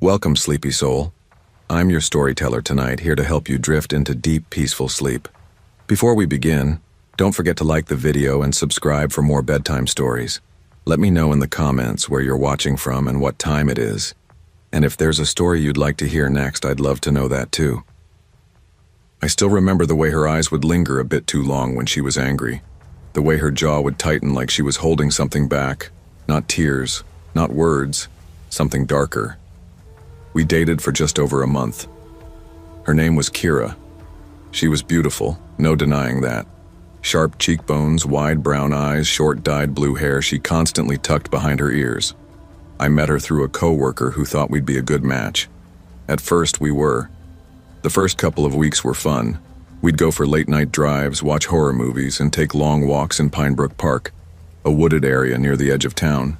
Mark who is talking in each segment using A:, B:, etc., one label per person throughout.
A: Welcome, sleepy soul. I'm your storyteller tonight, here to help you drift into deep, peaceful sleep. Before we begin, don't forget to like the video and subscribe for more bedtime stories. Let me know in the comments where you're watching from and what time it is. And if there's a story you'd like to hear next, I'd love to know that too. I still remember the way her eyes would linger a bit too long when she was angry. The way her jaw would tighten like she was holding something back. Not tears, not words, something darker. We dated for just over a month. Her name was Kira. She was beautiful, no denying that. Sharp cheekbones, wide brown eyes, short dyed blue hair she constantly tucked behind her ears. I met her through a coworker who thought we'd be a good match. At first, we were. The first couple of weeks were fun. We'd go for late-night drives, watch horror movies, and take long walks in Pinebrook Park, a wooded area near the edge of town.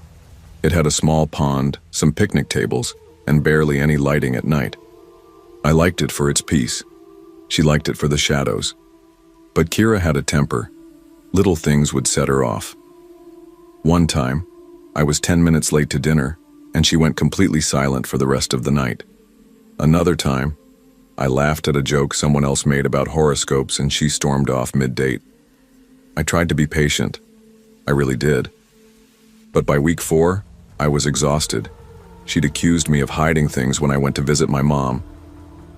A: It had a small pond, some picnic tables, and barely any lighting at night. I liked it for its peace. She liked it for the shadows. But Kira had a temper. Little things would set her off. One time, I was 10 minutes late to dinner, and she went completely silent for the rest of the night. Another time, I laughed at a joke someone else made about horoscopes and she stormed off mid-date. I tried to be patient. I really did. But by week 4, I was exhausted. She'd accused me of hiding things when I went to visit my mom.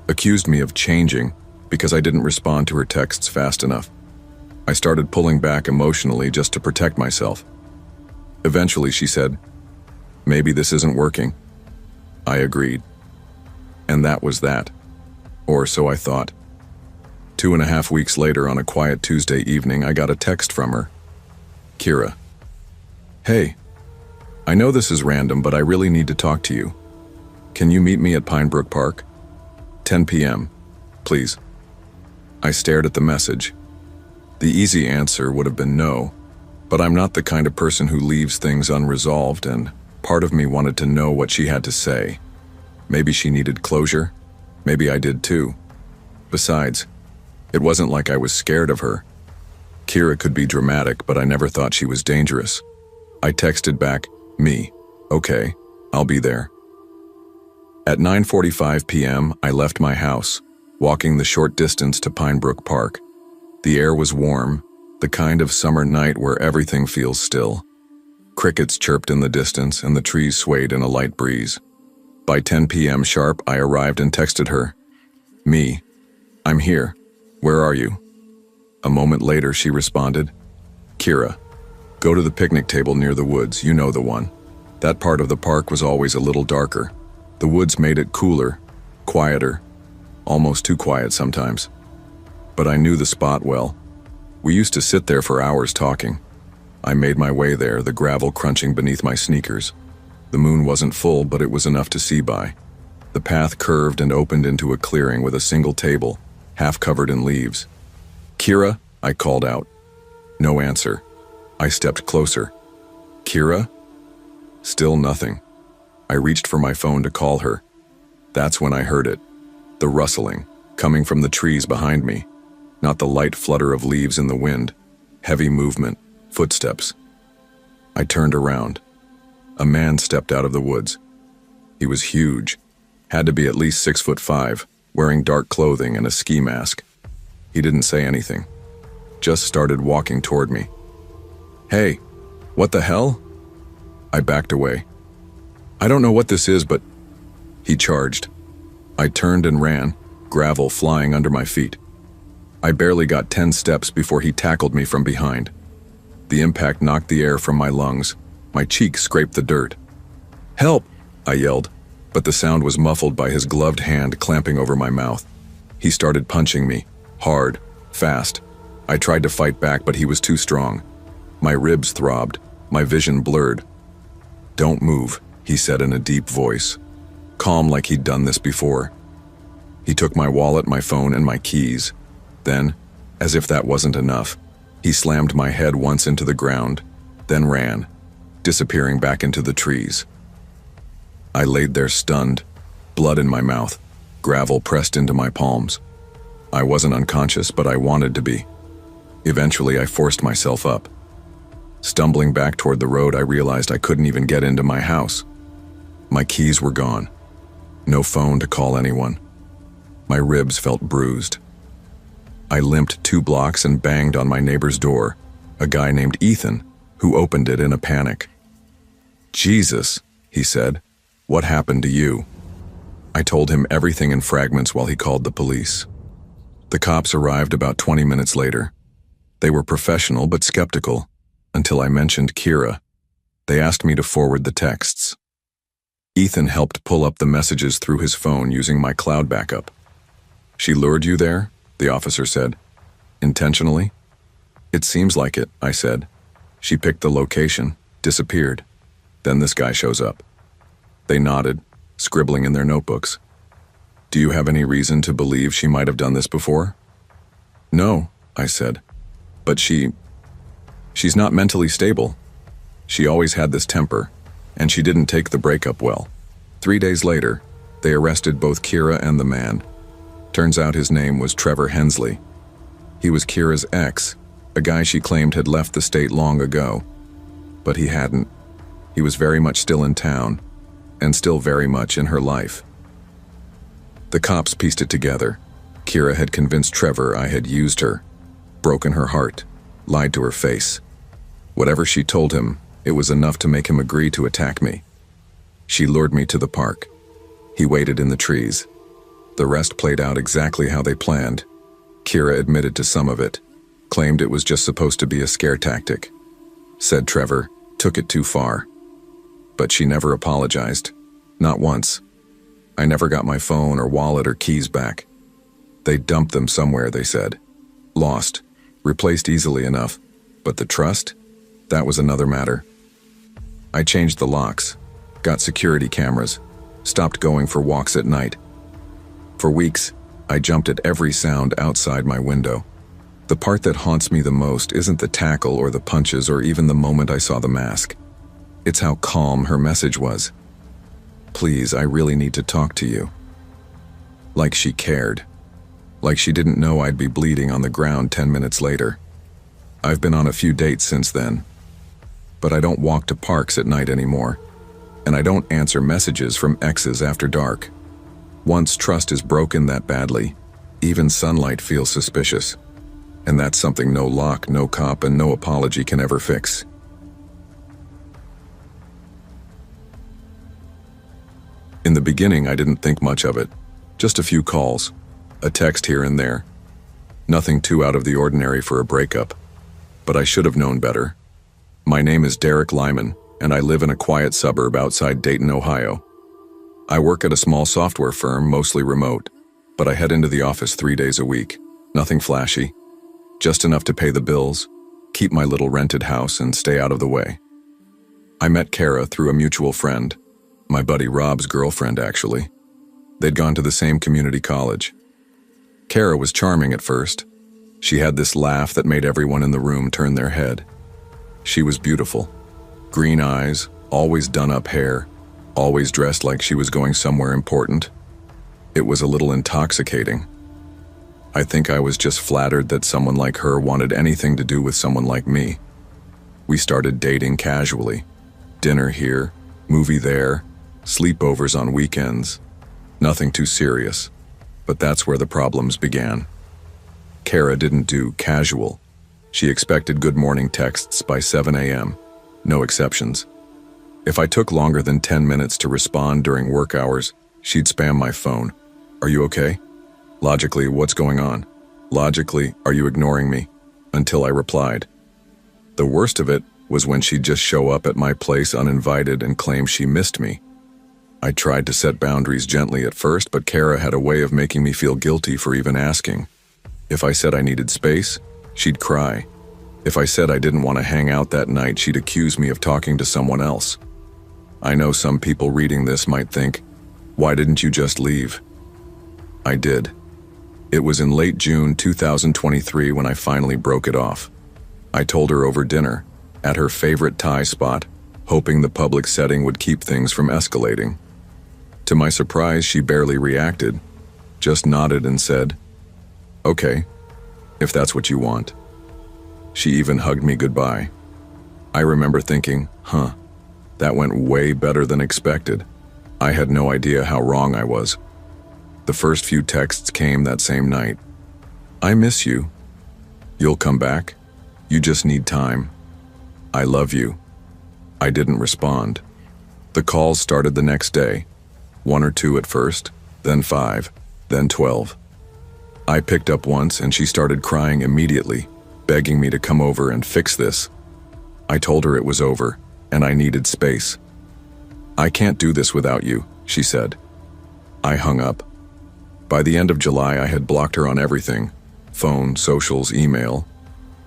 A: Accused me of changing because I didn't respond to her texts fast enough. I started pulling back emotionally just to protect myself. Eventually she said, "Maybe this isn't working." I agreed. And that was that. Or so I thought. 2.5 weeks later, on a quiet Tuesday evening, I got a text from her. Kira. "Hey, I know this is random, but I really need to talk to you. Can you meet me at Pinebrook Park? 10 p.m., please." I stared at the message. The easy answer would have been no, but I'm not the kind of person who leaves things unresolved, and part of me wanted to know what she had to say. Maybe she needed closure. Maybe I did too. Besides, it wasn't like I was scared of her. Kira could be dramatic, but I never thought she was dangerous. I texted back, "Me. Okay, I'll be there." At 9:45 p.m., I left my house, walking the short distance to Pinebrook Park. The air was warm, the kind of summer night where everything feels still. Crickets chirped in the distance and the trees swayed in a light breeze. By 10 p.m. sharp, I arrived and texted her, "Me. I'm here. Where are you?" A moment later, she responded, "Kira, go to the picnic table near the woods, you know the one." That part of the park was always a little darker. The woods made it cooler, quieter, almost too quiet sometimes. But I knew the spot well. We used to sit there for hours talking. I made my way there, the gravel crunching beneath my sneakers. The moon wasn't full, but it was enough to see by. The path curved and opened into a clearing with a single table, half covered in leaves. "Kira?" I called out. No answer. I stepped closer. "Kira?" Still nothing. I reached for my phone to call her. That's when I heard it. The rustling, coming from the trees behind me. Not the light flutter of leaves in the wind. Heavy movement, footsteps. I turned around. A man stepped out of the woods. He was huge. Had to be at least 6'5", wearing dark clothing and a ski mask. He didn't say anything. Just started walking toward me. "Hey, what the hell?" I backed away. "I don't know what this is, but..." He charged. I turned and ran, gravel flying under my feet. I barely got 10 steps before he tackled me from behind. The impact knocked the air from my lungs. My cheek scraped the dirt. "Help!" I yelled, but the sound was muffled by his gloved hand clamping over my mouth. He started punching me, hard, fast. I tried to fight back, but he was too strong. My ribs throbbed, my vision blurred. "Don't move," he said in a deep voice, calm like he'd done this before. He took my wallet, my phone, and my keys. Then, as if that wasn't enough, he slammed my head once into the ground, then ran, disappearing back into the trees. I laid there stunned, blood in my mouth, gravel pressed into my palms. I wasn't unconscious, but I wanted to be. Eventually, I forced myself up. Stumbling back toward the road, I realized I couldn't even get into my house. My keys were gone. No phone to call anyone. My ribs felt bruised. I limped 2 blocks and banged on my neighbor's door, a guy named Ethan, who opened it in a panic. "Jesus," he said, "what happened to you?" I told him everything in fragments while he called the police. The cops arrived about 20 minutes later. They were professional but skeptical, until I mentioned Kira. They asked me to forward the texts. Ethan helped pull up the messages through his phone using my cloud backup. "She lured you there?" the officer said. "Intentionally?" "It seems like it," I said. "She picked the location, disappeared. Then this guy shows up." They nodded, scribbling in their notebooks. "Do you have any reason to believe she might have done this before?" "No," I said. "But she's not mentally stable. She always had this temper, and she didn't take the breakup well." 3 days later, they arrested both Kira and the man. Turns out his name was Trevor Hensley. He was Kira's ex, a guy she claimed had left the state long ago. But he hadn't. He was very much still in town, and still very much in her life. The cops pieced it together. Kira had convinced Trevor I had used her, broken her heart, lied to her face. Whatever she told him, it was enough to make him agree to attack me. She lured me to the park. He waited in the trees. The rest played out exactly how they planned. Kira admitted to some of it, claimed it was just supposed to be a scare tactic. Said Trevor took it too far. But she never apologized. Not once. I never got my phone or wallet or keys back. They dumped them somewhere, they said. Lost. Replaced easily enough. But the trust? That was another matter. I changed the locks, got security cameras, stopped going for walks at night. For weeks, I jumped at every sound outside my window. The part that haunts me the most isn't the tackle or the punches or even the moment I saw the mask. It's how calm her message was. "Please, I really need to talk to you." Like she cared. Like she didn't know I'd be bleeding on the ground 10 minutes later. I've been on a few dates since then. But I don't walk to parks at night anymore. And I don't answer messages from exes after dark. Once trust is broken that badly, even sunlight feels suspicious. And that's something no lock, no cop, and no apology can ever fix. In the beginning, I didn't think much of it. Just a few calls, a text here and there. Nothing too out of the ordinary for a breakup. But I should have known better. My name is Derek Lyman, and I live in a quiet suburb outside Dayton, Ohio. I work at a small software firm, mostly remote, but I head into the office 3 days a week. Nothing flashy. Just enough to pay the bills, keep my little rented house, and stay out of the way. I met Kara through a mutual friend. My buddy Rob's girlfriend, actually. They'd gone to the same community college. Kara was charming at first. She had this laugh that made everyone in the room turn their head. She was beautiful. Green eyes, always done-up hair, always dressed like she was going somewhere important. It was a little intoxicating. I think I was just flattered that someone like her wanted anything to do with someone like me. We started dating casually. Dinner here, movie there, sleepovers on weekends. Nothing too serious. But that's where the problems began. Kara didn't do casual. She expected good morning texts by 7 a.m. No exceptions. If I took longer than 10 minutes to respond during work hours, she'd spam my phone. "Are you okay?" Logically, "What's going on?" Logically, "Are you ignoring me?" Until I replied. The worst of it was when she'd just show up at my place uninvited and claim she missed me. I tried to set boundaries gently at first, but Kara had a way of making me feel guilty for even asking. If I said I needed space, she'd cry. If I said I didn't want to hang out that night, she'd accuse me of talking to someone else. I know some people reading this might think, "Why didn't you just leave?" I did. It was in late June 2023 when I finally broke it off. I told her over dinner, at her favorite Thai spot, hoping the public setting would keep things from escalating. To my surprise, she barely reacted, just nodded and said, "Okay, if that's what you want." She even hugged me goodbye. I remember thinking, that went way better than expected. I had no idea how wrong I was. The first few texts came that same night. I miss you. You'll come back. You just need time. I love you. I didn't respond. The calls started the next day. 1 or 2 at first, then 5, then 12. I picked up once and she started crying immediately, begging me to come over and fix this. I told her it was over and I needed space. I can't do this without you, she said. I hung up. By the end of July, I had blocked her on everything: phone, socials, email.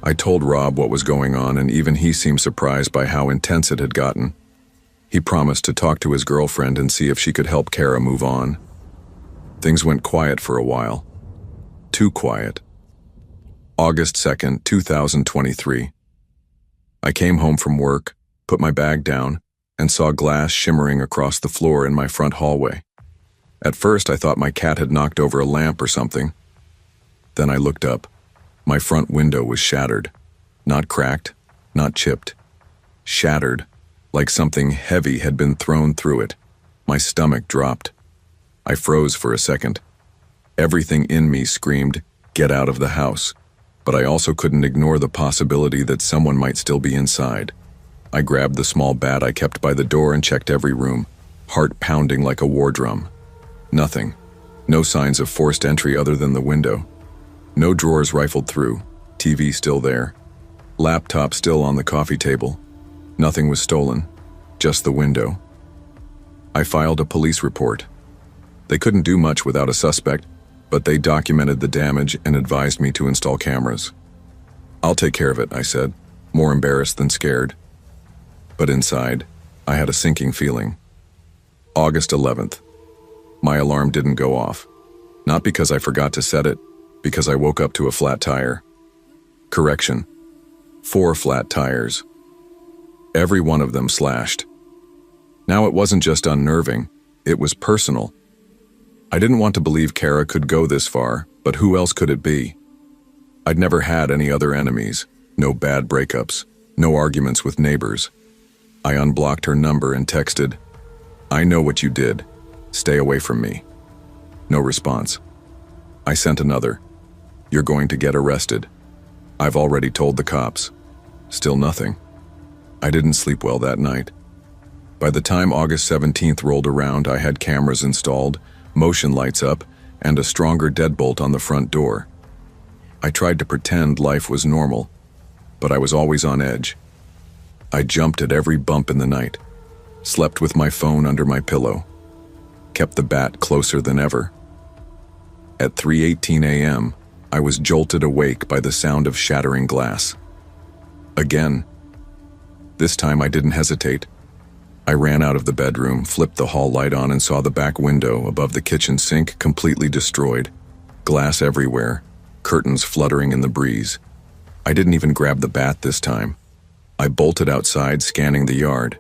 A: I told Rob what was going on, and even he seemed surprised by how intense it had gotten. He promised to talk to his girlfriend and see if she could help Kara move on. Things went quiet for a while. Too quiet. August 2nd, 2023. I came home from work, put my bag down, and saw glass shimmering across the floor in my front hallway. At first, I thought my cat had knocked over a lamp or something. Then I looked up. My front window was shattered. Not cracked, not chipped. Shattered, like something heavy had been thrown through it. My stomach dropped. I froze for a second. Everything in me screamed, "Get out of the house." But I also couldn't ignore the possibility that someone might still be inside. I grabbed the small bat I kept by the door and checked every room, heart pounding like a war drum. Nothing. No signs of forced entry other than the window. No drawers rifled through. TV still there. Laptop still on the coffee table. Nothing was stolen. Just the window. I filed a police report. They couldn't do much without a suspect, but they documented the damage and advised me to install cameras. "I'll take care of it," I said, more embarrassed than scared. But inside, I had a sinking feeling. August 11th. My alarm didn't go off. Not because I forgot to set it, because I woke up to a flat tire. Correction. 4 flat tires. Every one of them slashed. Now it wasn't just unnerving, it was personal. I didn't want to believe Kara could go this far, but who else could it be? I'd never had any other enemies, no bad breakups, no arguments with neighbors. I unblocked her number and texted, "I know what you did. Stay away from me." No response. I sent another, "You're going to get arrested. I've already told the cops." Still nothing. I didn't sleep well that night. By the time August 17th rolled around, I had cameras installed, motion lights up, and a stronger deadbolt on the front door. I tried to pretend life was normal, but I was always on edge. I jumped at every bump in the night, slept with my phone under my pillow, kept the bat closer than ever. At 3:18 a.m., I was jolted awake by the sound of shattering glass. Again. This time I didn't hesitate. I ran out of the bedroom, flipped the hall light on, and saw the back window above the kitchen sink completely destroyed. Glass everywhere, curtains fluttering in the breeze. I didn't even grab the bat this time. I bolted outside, scanning the yard.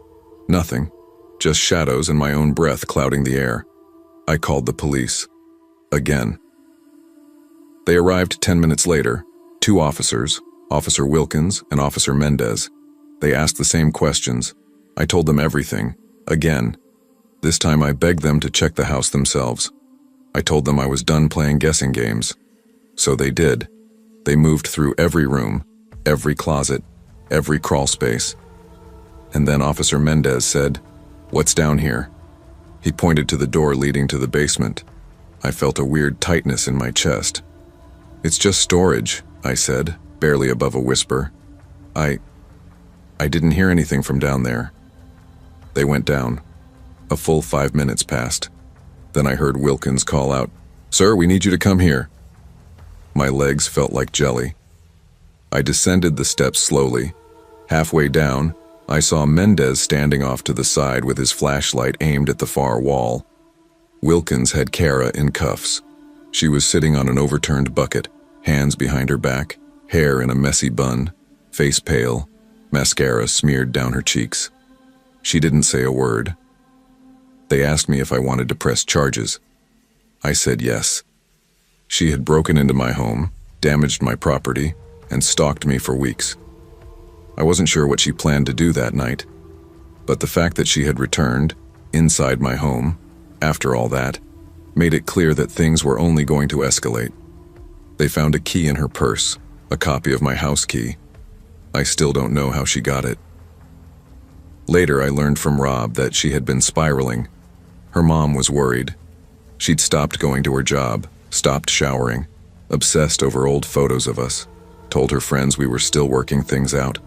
A: Nothing. Just shadows and my own breath clouding the air. I called the police. Again. They arrived 10 minutes later. 2 officers, Officer Wilkins and Officer Mendez. They asked the same questions. I told them everything. Again. This time I begged them to check the house themselves. I told them I was done playing guessing games. So they did. They moved through every room, every closet, every crawl space. And then Officer Mendez said, "What's down here?" He pointed to the door leading to the basement. I felt a weird tightness in my chest. "It's just storage," I said, barely above a whisper. I didn't hear anything from down there." They went down. A full 5 minutes passed. Then I heard Wilkins call out, "Sir, we need you to come here." My legs felt like jelly. I descended the steps slowly. Halfway down, I saw Mendez standing off to the side with his flashlight aimed at the far wall. Wilkins had Kara in cuffs. She was sitting on an overturned bucket, hands behind her back, hair in a messy bun, face pale, mascara smeared down her cheeks. She didn't say a word. They asked me if I wanted to press charges. I said yes. She had broken into my home, damaged my property, and stalked me for weeks. I wasn't sure what she planned to do that night, but the fact that she had returned, inside my home, after all that, made it clear that things were only going to escalate. They found a key in her purse, a copy of my house key. I still don't know how she got it. Later, I learned from Rob that she had been spiraling. Her mom was worried. She'd stopped going to her job, stopped showering, obsessed over old photos of us, told her friends we were still working things out.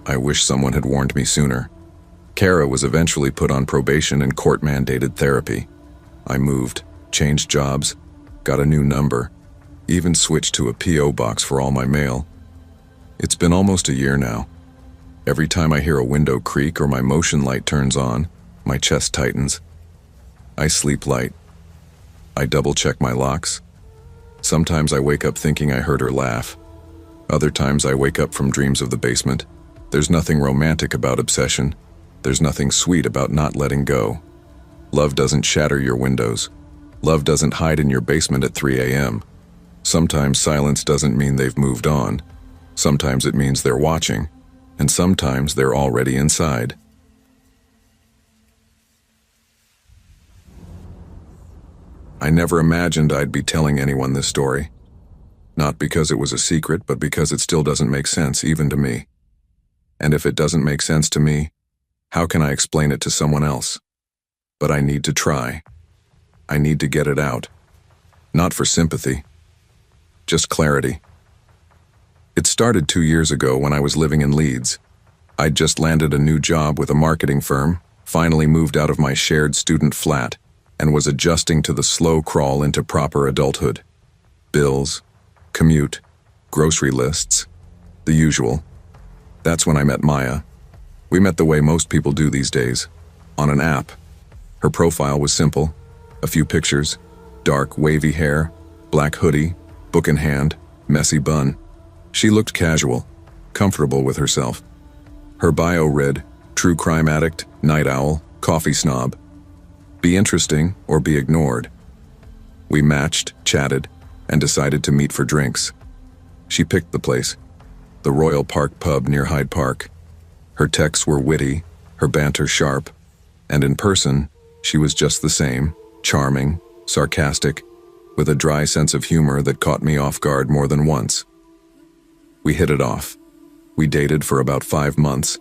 A: I wish someone had warned me sooner. Kara was eventually put on probation and court-mandated therapy. I moved, changed jobs, got a new number, even switched to a P.O. box for all my mail. It's been almost a year now. Every time I hear a window creak or my motion light turns on, my chest tightens. I sleep light. I double-check my locks. Sometimes I wake up thinking I heard her laugh. Other times I wake up from dreams of the basement. There's nothing romantic about obsession. There's nothing sweet about not letting go. Love doesn't shatter your windows. Love doesn't hide in your basement at 3 a.m. Sometimes silence doesn't mean they've moved on. Sometimes it means they're watching. And sometimes they're already inside. I never imagined I'd be telling anyone this story. Not because it was a secret, but because it still doesn't make sense, even to me. And if it doesn't make sense to me, how can I explain it to someone else? But I need to try. I need to get it out. Not for sympathy. Just clarity. It started 2 years ago when I was living in Leeds. I'd just landed a new job with a marketing firm, finally moved out of my shared student flat, and was adjusting to the slow crawl into proper adulthood. Bills, commute, grocery lists, the usual. That's when I met Maya. We met the way most people do these days, on an app. Her profile was simple, a few pictures, dark, wavy hair, black hoodie, book in hand, messy bun. She looked casual, comfortable with herself. Her bio read, true crime addict, night owl, coffee snob. Be interesting or be ignored. We matched, chatted, and decided to meet for drinks. She picked the place, the Royal Park pub near Hyde Park. Her texts were witty, her banter sharp, and in person, she was just the same, charming, sarcastic, with a dry sense of humor that caught me off guard more than once. We hit it off. We dated for about 5 months.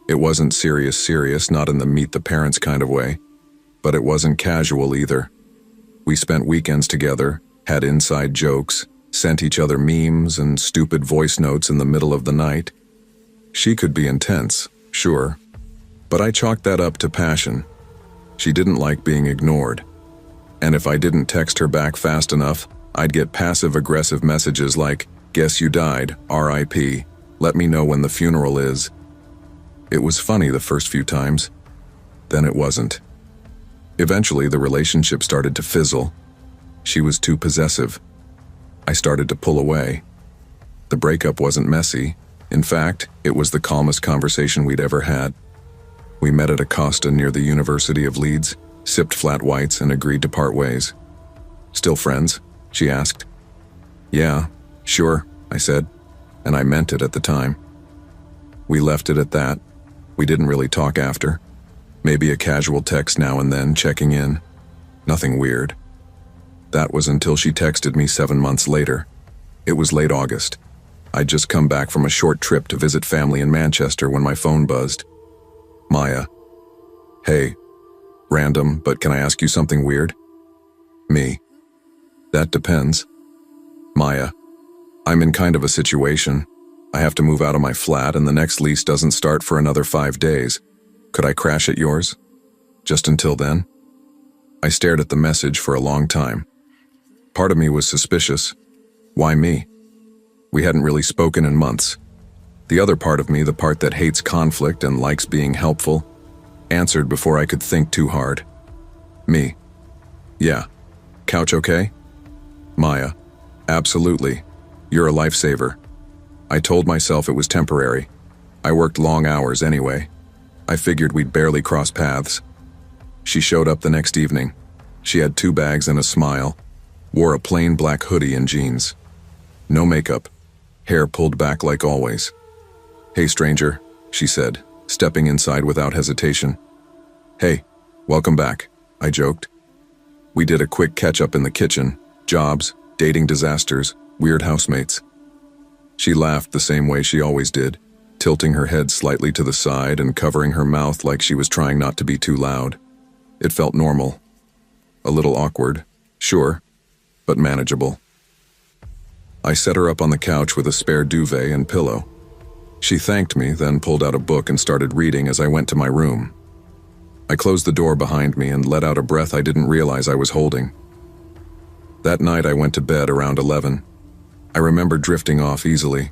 A: It wasn't serious, not in the meet the parents kind of way, but it wasn't casual either. We spent weekends together, had inside jokes, sent each other memes and stupid voice notes in the middle of the night. She could be intense, sure, but I chalked that up to passion. She didn't like being ignored. And if I didn't text her back fast enough, I'd get passive-aggressive messages like, "Guess you died, R.I.P., let me know when the funeral is." It was funny the first few times. Then it wasn't. Eventually, the relationship started to fizzle. She was too possessive. I started to pull away. The breakup wasn't messy. In fact, it was the calmest conversation we'd ever had. We met at a Costa near the University of Leeds, sipped flat whites, and agreed to part ways. "Still friends?" she asked. "Yeah, sure," I said, and I meant it at the time. We left it at that. We didn't really talk after. Maybe a casual text now and then, checking in. Nothing weird. That was until she texted me 7 months later. It was late August. I'd just come back from a short trip to visit family in Manchester when my phone buzzed. Maya. "Hey. Random, but can I ask you something weird?" Me. "That depends." Maya. "I'm in kind of a situation. I have to move out of my flat and the next lease doesn't start for another 5 days. Could I crash at yours? Just until then?" I stared at the message for a long time. Part of me was suspicious. Why me? We hadn't really spoken in months. The other part of me, the part that hates conflict and likes being helpful, answered before I could think too hard. Me. "Yeah. Couch okay?" Maya. "Absolutely. You're a lifesaver." I told myself it was temporary. I worked long hours anyway. I figured we'd barely cross paths. She showed up the next evening. She had 2 bags and a smile, wore a plain black hoodie and jeans. No makeup, hair pulled back like always. "Hey stranger," she said, stepping inside without hesitation. "Hey, welcome back. I joked. We did a quick catch-up in the kitchen, jobs, dating disasters, weird housemates. She laughed the same way she always did, tilting her head slightly to the side and covering her mouth like she was trying not to be too loud. It felt normal. A little awkward, sure, but manageable. I set her up on the couch with a spare duvet and pillow. She thanked me, then pulled out a book and started reading as I went to my room. I closed the door behind me and let out a breath I didn't realize I was holding. That night I went to bed around 11. I remember drifting off easily.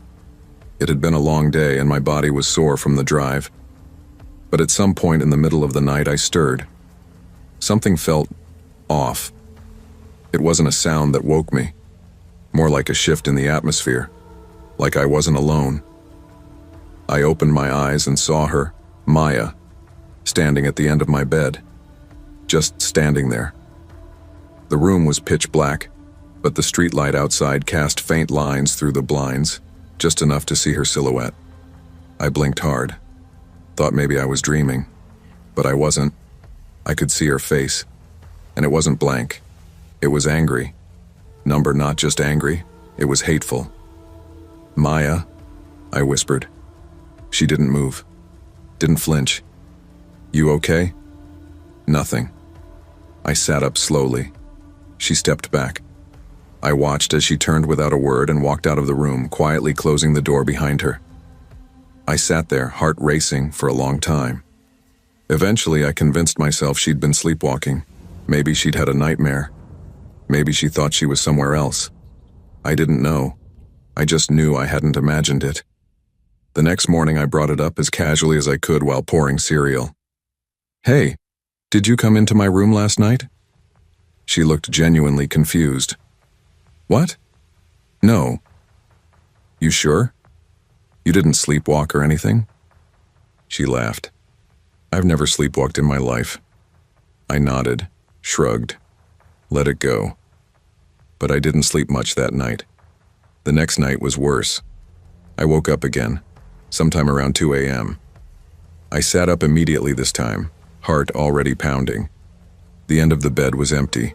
A: It had been a long day and my body was sore from the drive. But at some point in the middle of the night I stirred. Something felt off. It wasn't a sound that woke me. More like a shift in the atmosphere. Like I wasn't alone. I opened my eyes and saw her, Maya, standing at the end of my bed. Just standing there. The room was pitch black, but the streetlight outside cast faint lines through the blinds, just enough to see her silhouette. I blinked hard. Thought maybe I was dreaming, but I wasn't. I could see her face, and it wasn't blank. It was angry. Number not just angry, it was hateful. Maya, I whispered. She didn't move. Didn't flinch. You okay? Nothing. I sat up slowly. She stepped back. I watched as she turned without a word and walked out of the room, quietly closing the door behind her. I sat there, heart racing, for a long time. Eventually, I convinced myself she'd been sleepwalking. Maybe she'd had a nightmare. Maybe she thought she was somewhere else. I didn't know. I just knew I hadn't imagined it. The next morning, I brought it up as casually as I could while pouring cereal. Hey, did you come into my room last night? She looked genuinely confused. What? No. You sure? You didn't sleepwalk or anything? She laughed. I've never sleepwalked in my life. I nodded, shrugged, let it go. But I didn't sleep much that night. The next night was worse. I woke up again, sometime around 2 a.m. I sat up immediately this time, heart already pounding. The end of the bed was empty,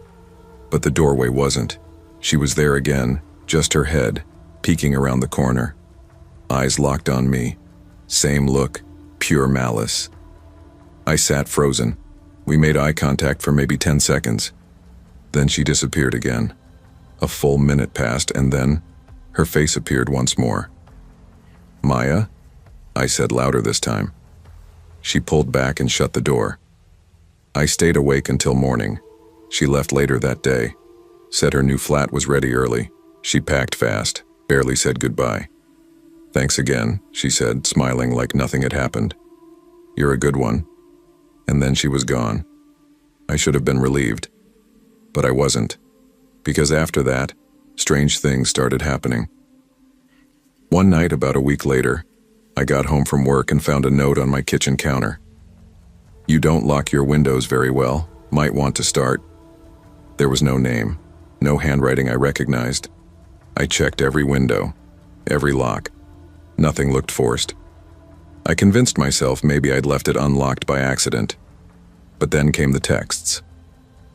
A: but the doorway wasn't. She was there again, just her head, peeking around the corner. Eyes locked on me. Same look, pure malice. I sat frozen. We made eye contact for maybe 10 seconds. Then she disappeared again. A full minute passed, and then her face appeared once more. Maya? I said louder this time. She pulled back and shut the door. I stayed awake until morning. She left later that day. Said her new flat was ready early. She packed fast, barely said goodbye. Thanks again, she said, smiling like nothing had happened. You're a good one. And then she was gone. I should have been relieved. But I wasn't. Because after that, strange things started happening. One night, about a week later, I got home from work and found a note on my kitchen counter. You don't lock your windows very well. Might want to start. There was no name. No handwriting I recognized. I checked every window, every lock. Nothing looked forced. I convinced myself maybe I'd left it unlocked by accident. But then came the texts.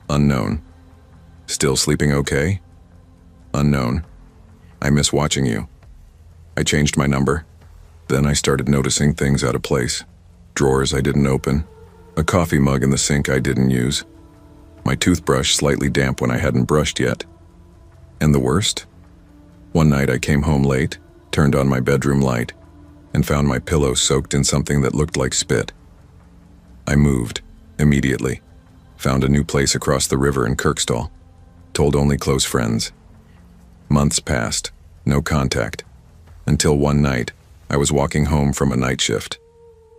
A: Unknown. Still sleeping okay? Unknown. I miss watching you. I changed my number. Then I started noticing things out of place. Drawers I didn't open. A coffee mug in the sink I didn't use. My toothbrush slightly damp when I hadn't brushed yet. And the worst? One night I came home late, turned on my bedroom light, and found my pillow soaked in something that looked like spit. I moved, immediately. Found a new place across the river in Kirkstall. Told only close friends. Months passed, no contact. Until one night, I was walking home from a night shift.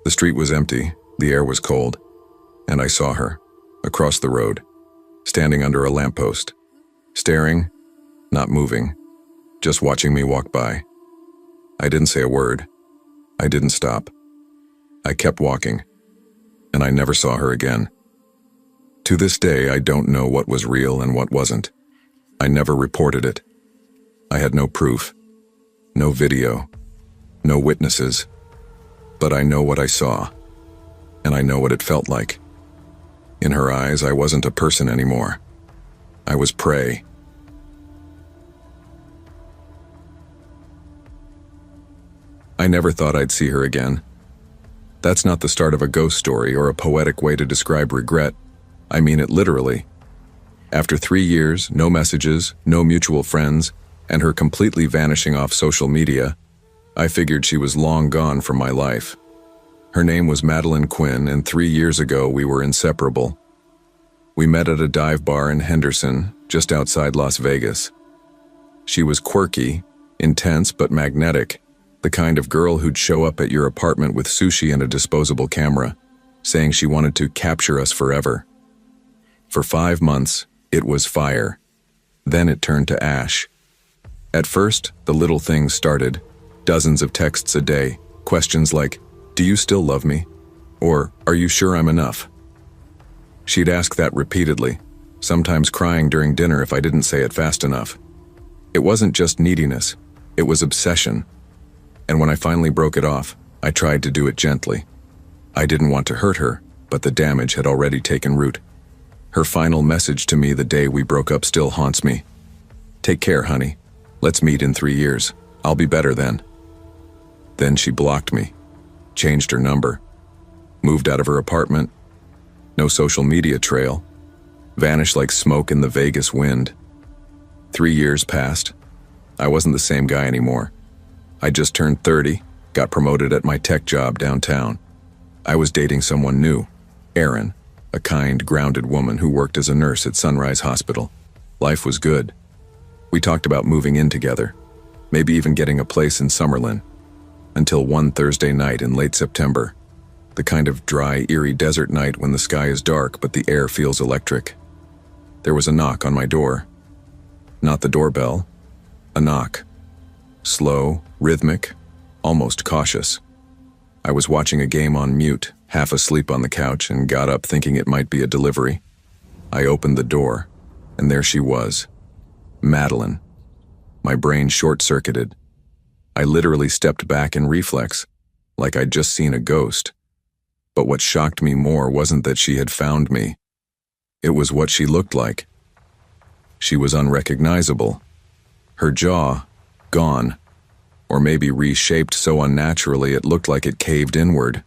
A: The street was empty, the air was cold, and I saw her, across the road, standing under a lamppost, staring, not moving, just watching me walk by. I didn't say a word. I didn't stop. I kept walking, and I never saw her again. To this day, I don't know what was real and what wasn't. I never reported it. I had no proof, no video, no witnesses, but I know what I saw, and I know what it felt like. In her eyes, I wasn't a person anymore. I was prey. I never thought I'd see her again. That's not the start of a ghost story or a poetic way to describe regret. I mean it literally. After 3 years, no messages, no mutual friends, and her completely vanishing off social media, I figured she was long gone from my life. Her name was Madeline Quinn, and 3 years ago we were inseparable. We met at a dive bar in Henderson, just outside Las Vegas. She was quirky, intense but magnetic, the kind of girl who'd show up at your apartment with sushi and a disposable camera, saying she wanted to capture us forever. For 5 months, it was fire. Then it turned to ash. At first, the little things started. Dozens of texts a day, questions like, "Do you still love me?" Or, "Are you sure I'm enough?" She'd ask that repeatedly, sometimes crying during dinner if I didn't say it fast enough. It wasn't just neediness, it was obsession. And when I finally broke it off, I tried to do it gently. I didn't want to hurt her, but the damage had already taken root. Her final message to me the day we broke up still haunts me. "Take care, honey. Let's meet in 3 years. I'll be better then." Then she blocked me, changed her number, moved out of her apartment, no social media trail, vanished like smoke in the Vegas wind. 3 years passed. I wasn't the same guy anymore. I just turned 30, got promoted at my tech job downtown. I was dating someone new, Erin, a kind, grounded woman who worked as a nurse at Sunrise Hospital. Life was good. We talked about moving in together, maybe even getting a place in Summerlin, until one Thursday night in late September, the kind of dry, eerie desert night when the sky is dark but the air feels electric. There was a knock on my door. Not the doorbell, a knock. Slow, rhythmic, almost cautious. I was watching a game on mute, half asleep on the couch, and got up thinking it might be a delivery. I opened the door, and there she was. Madeline. My brain short-circuited. I literally stepped back in reflex, like I'd just seen a ghost. But what shocked me more wasn't that she had found me. It was what she looked like. She was unrecognizable. Her jaw, gone, or maybe reshaped so unnaturally it looked like it caved inward.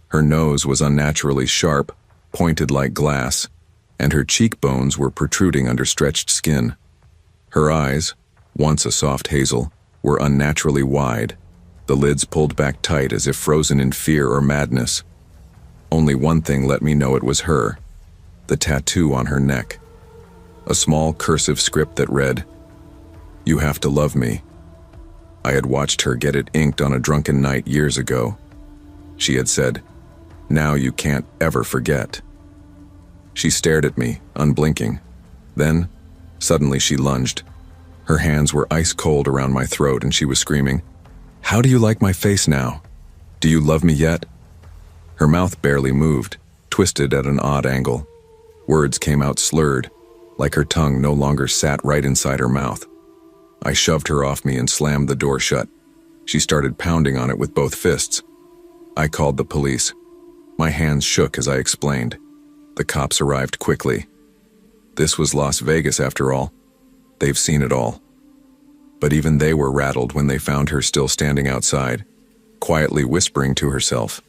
A: Her nose was unnaturally sharp, pointed like glass, and her cheekbones were protruding under stretched skin. Her eyes, once a soft hazel, were unnaturally wide, the lids pulled back tight as if frozen in fear or madness. Only one thing let me know it was her: the tattoo on her neck. A small cursive script that read, "You have to love me." I had watched her get it inked on a drunken night years ago. She had said, "Now you can't ever forget." She stared at me, unblinking. Then, suddenly she lunged. Her hands were ice cold around my throat and she was screaming, "How do you like my face now? Do you love me yet?" Her mouth barely moved, twisted at an odd angle. Words came out slurred, like her tongue no longer sat right inside her mouth. I shoved her off me and slammed the door shut. She started pounding on it with both fists. I called the police. My hands shook as I explained. The cops arrived quickly. This was Las Vegas after all. They've seen it all. But even they were rattled when they found her still standing outside, quietly whispering to herself.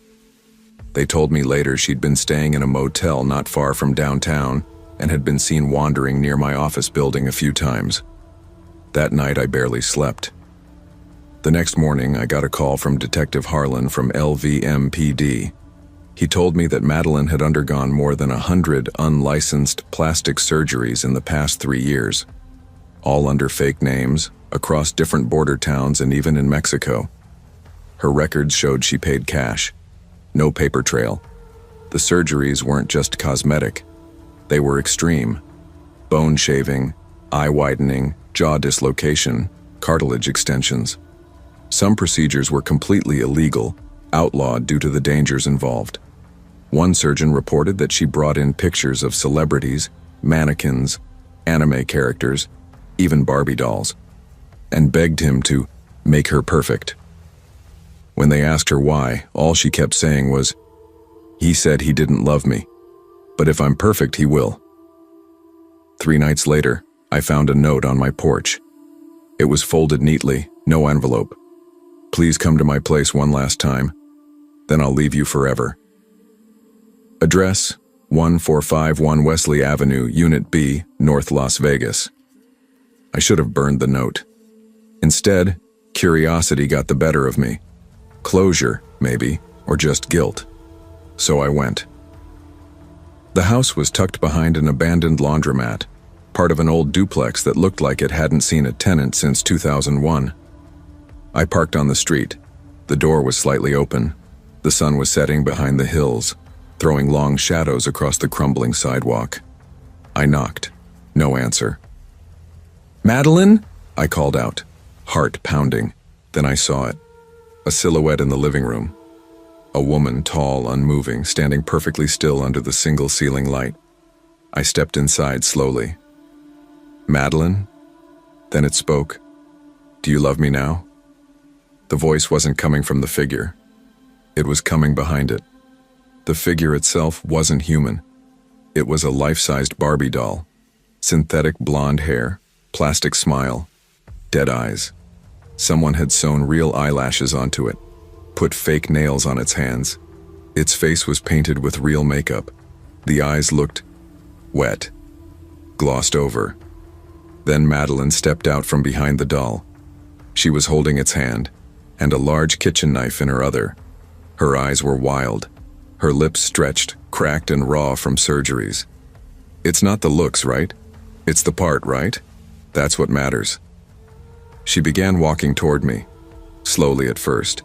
A: They told me later she'd been staying in a motel not far from downtown and had been seen wandering near my office building a few times. That night I barely slept. The next morning I got a call from Detective Harlan from LVMPD. He told me that Madeline had undergone more than 100 unlicensed plastic surgeries in the past 3 years, all under fake names, across different border towns and even in Mexico. Her records showed she paid cash. No paper trail. The surgeries weren't just cosmetic. They were extreme. Bone shaving, eye widening, jaw dislocation, cartilage extensions. Some procedures were completely illegal, outlawed due to the dangers involved. One surgeon reported that she brought in pictures of celebrities, mannequins, anime characters, even Barbie dolls, and begged him to make her perfect. When they asked her why, all she kept saying was, "He said he didn't love me, But if I'm perfect, he will. 3 nights later, I found a note on my porch. It was folded neatly, no envelope. Please come to my place one last time, then I'll leave you forever. Address, 1451 Wesley Avenue, Unit B, North Las Vegas. I should have burned the note. Instead, curiosity got the better of me. Closure, maybe, or just guilt. So I went. The house was tucked behind an abandoned laundromat, part of an old duplex that looked like it hadn't seen a tenant since 2001. I parked on the street. The door was slightly open. The sun was setting behind the hills, throwing long shadows across the crumbling sidewalk. I knocked. No answer. "Madeline?" I called out, heart pounding. Then I saw it. A silhouette in the living room. A woman, tall, unmoving, standing perfectly still under the single ceiling light. I stepped inside slowly. "Madeline?" Then it spoke. "Do you love me now?" The voice wasn't coming from the figure. It was coming behind it. The figure itself wasn't human. It was a life-sized Barbie doll. Synthetic blonde hair, plastic smile, dead eyes. Someone had sewn real eyelashes onto it, put fake nails on its hands. Its face was painted with real makeup. The eyes looked wet, glossed over. Then Madeline stepped out from behind the doll. She was holding its hand, and a large kitchen knife in her other. Her eyes were wild, her lips stretched, cracked and raw from surgeries. It's not the looks, right? It's the part, right? That's what matters. She began walking toward me, slowly at first,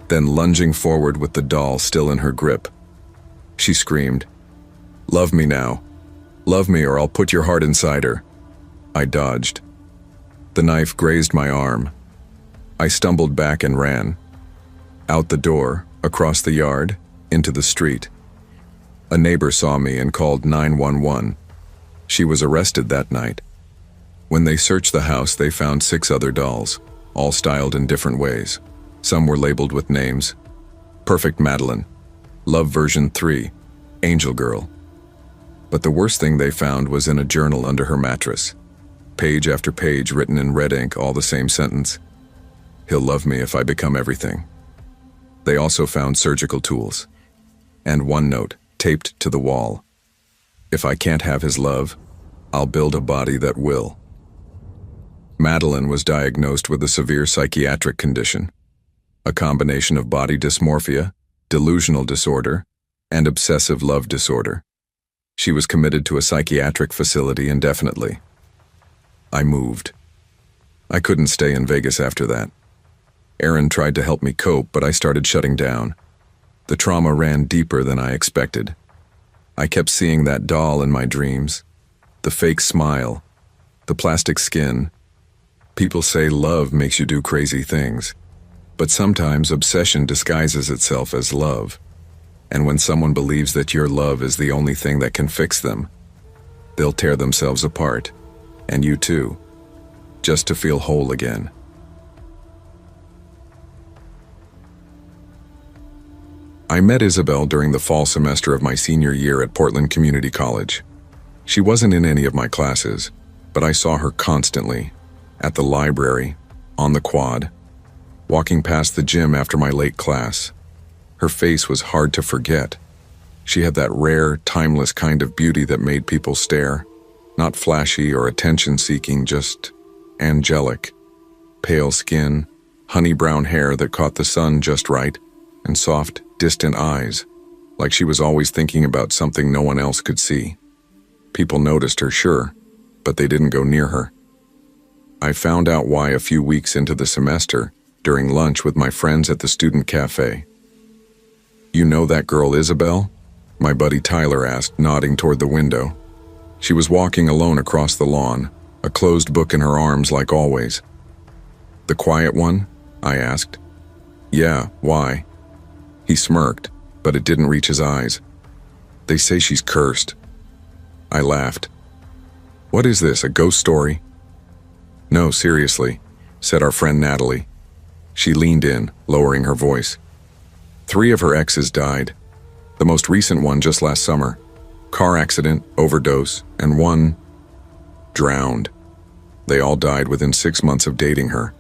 A: then lunging forward with the doll still in her grip. She screamed, "Love me now. Love me or I'll put your heart inside her." I dodged. The knife grazed my arm. I stumbled back and ran. Out the door, across the yard, into the street. A neighbor saw me and called 911. She was arrested that night. When they searched the house, they found 6 other dolls, all styled in different ways. Some were labeled with names. Perfect Madeline, Love version 3, Angel Girl. But the worst thing they found was in a journal under her mattress. Page after page written in red ink, all the same sentence. "He'll love me if I become everything." They also found surgical tools. And one note, taped to the wall. "If I can't have his love, I'll build a body that will." Madeline was diagnosed with a severe psychiatric condition, a combination of body dysmorphia, delusional disorder, and obsessive love disorder. She was committed to a psychiatric facility indefinitely. I moved. I couldn't stay in Vegas after that. Aaron tried to help me cope, but I started shutting down. The trauma ran deeper than I expected. I kept seeing that doll in my dreams, the fake smile, the plastic skin. People say love makes you do crazy things, but sometimes obsession disguises itself as love. And when someone believes that your love is the only thing that can fix them, they'll tear themselves apart, and you too, just to feel whole again. I met Isabel during the fall semester of my senior year at Portland Community College. She wasn't in any of my classes, but I saw her constantly, at the library, on the quad, walking past the gym after my late class. Her face was hard to forget. She had that rare, timeless kind of beauty that made people stare, not flashy or attention-seeking, just angelic. Pale skin, honey brown hair that caught the sun just right, and soft, distant eyes, like she was always thinking about something no one else could see. People noticed her, sure, but they didn't go near her. I found out why a few weeks into the semester, during lunch with my friends at the student cafe. "You know that girl Isabel?" my buddy Tyler asked, nodding toward the window. She was walking alone across the lawn, a closed book in her arms like always. "The quiet one?" I asked. "Yeah, why?" He smirked, but it didn't reach his eyes. "They say she's cursed." I laughed. "What is this, a ghost story?" "No, seriously," said our friend Natalie. She leaned in, lowering her voice. 3 of her exes died. The most recent one just last summer. Car accident, overdose, and one drowned. They all died within 6 months of dating her.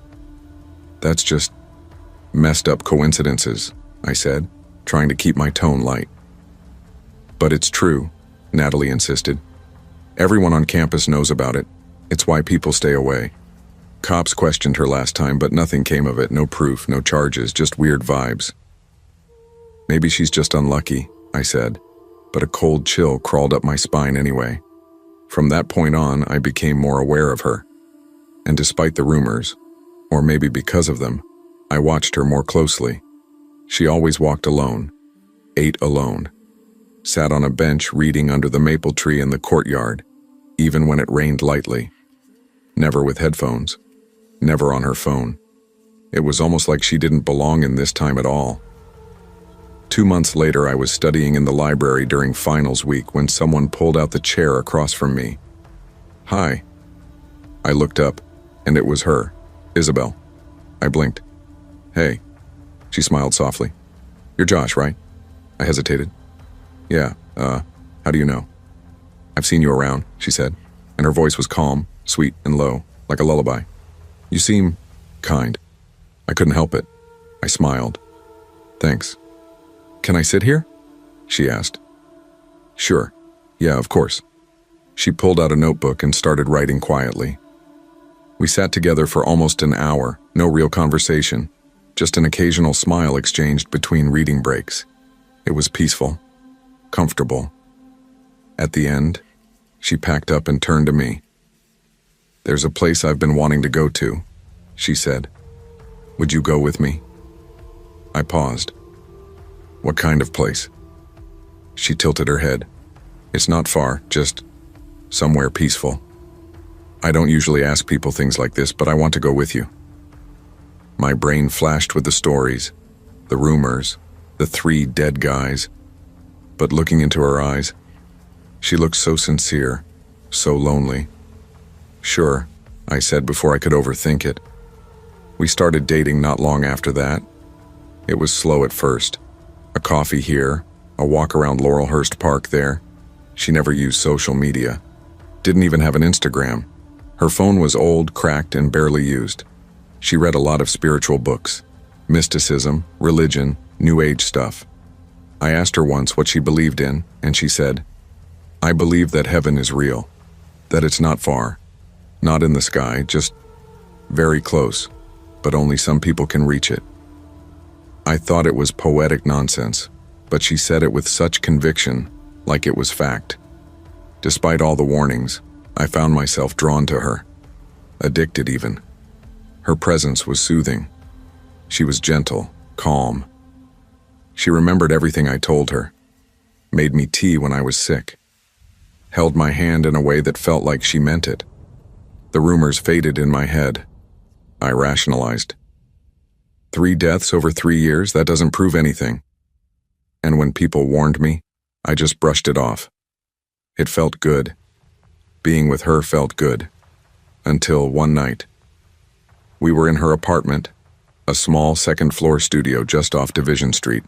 A: That's just messed up coincidences, I said, trying to keep my tone light. But it's true, Natalie insisted. Everyone on campus knows about it. It's why people stay away. Cops questioned her last time, but nothing came of it. No proof, no charges, just weird vibes. Maybe she's just unlucky, I said, but a cold chill crawled up my spine anyway. From that point on, I became more aware of her. And despite the rumors, or maybe because of them, I watched her more closely. She always walked alone, ate alone, sat on a bench reading under the maple tree in the courtyard, even when it rained lightly. Never with headphones, never on her phone. It was almost like she didn't belong in this time at all. 2 months later, I was studying in the library during finals week when someone pulled out the chair across from me. "Hi." I looked up, and it was her, Isabel. I blinked. "Hey." She smiled softly. "You're Josh, right?" I hesitated. "Yeah, how do you know?" "I've seen you around," she said, and her voice was calm, sweet, and low, like a lullaby. "You seem kind." I couldn't help it. I smiled. "Thanks." "Can I sit here?" she asked. "Sure. Yeah, of course." She pulled out a notebook and started writing quietly. We sat together for almost an hour, no real conversation, just an occasional smile exchanged between reading breaks. It was peaceful, comfortable. At the end, she packed up and turned to me. "There's a place I've been wanting to go to," she said. "Would you go with me?" I paused. "What kind of place?" She tilted her head. "It's not far, just somewhere peaceful. I don't usually ask people things like this, but I want to go with you." My brain flashed with the stories, the rumors, the 3 dead guys. But looking into her eyes, she looked so sincere, so lonely. "Sure," I said before I could overthink it. We started dating not long after that. It was slow at first. A coffee here, a walk around Laurelhurst Park there. She never used social media. Didn't even have an Instagram. Her phone was old, cracked, and barely used. She read a lot of spiritual books, mysticism, religion, New Age stuff. I asked her once what she believed in, and she said, "I believe that heaven is real, that it's not far, not in the sky, just very close, but only some people can reach it." I thought it was poetic nonsense, but she said it with such conviction, like it was fact. Despite all the warnings, I found myself drawn to her, addicted even. Her presence was soothing. She was gentle, calm. She remembered everything I told her, made me tea when I was sick, held my hand in a way that felt like she meant it. The rumors faded in my head. I rationalized. 3 deaths over 3 years, that doesn't prove anything. And when people warned me, I just brushed it off. It felt good. Being with her felt good. Until one night. We were in her apartment, a small second-floor studio just off Division Street.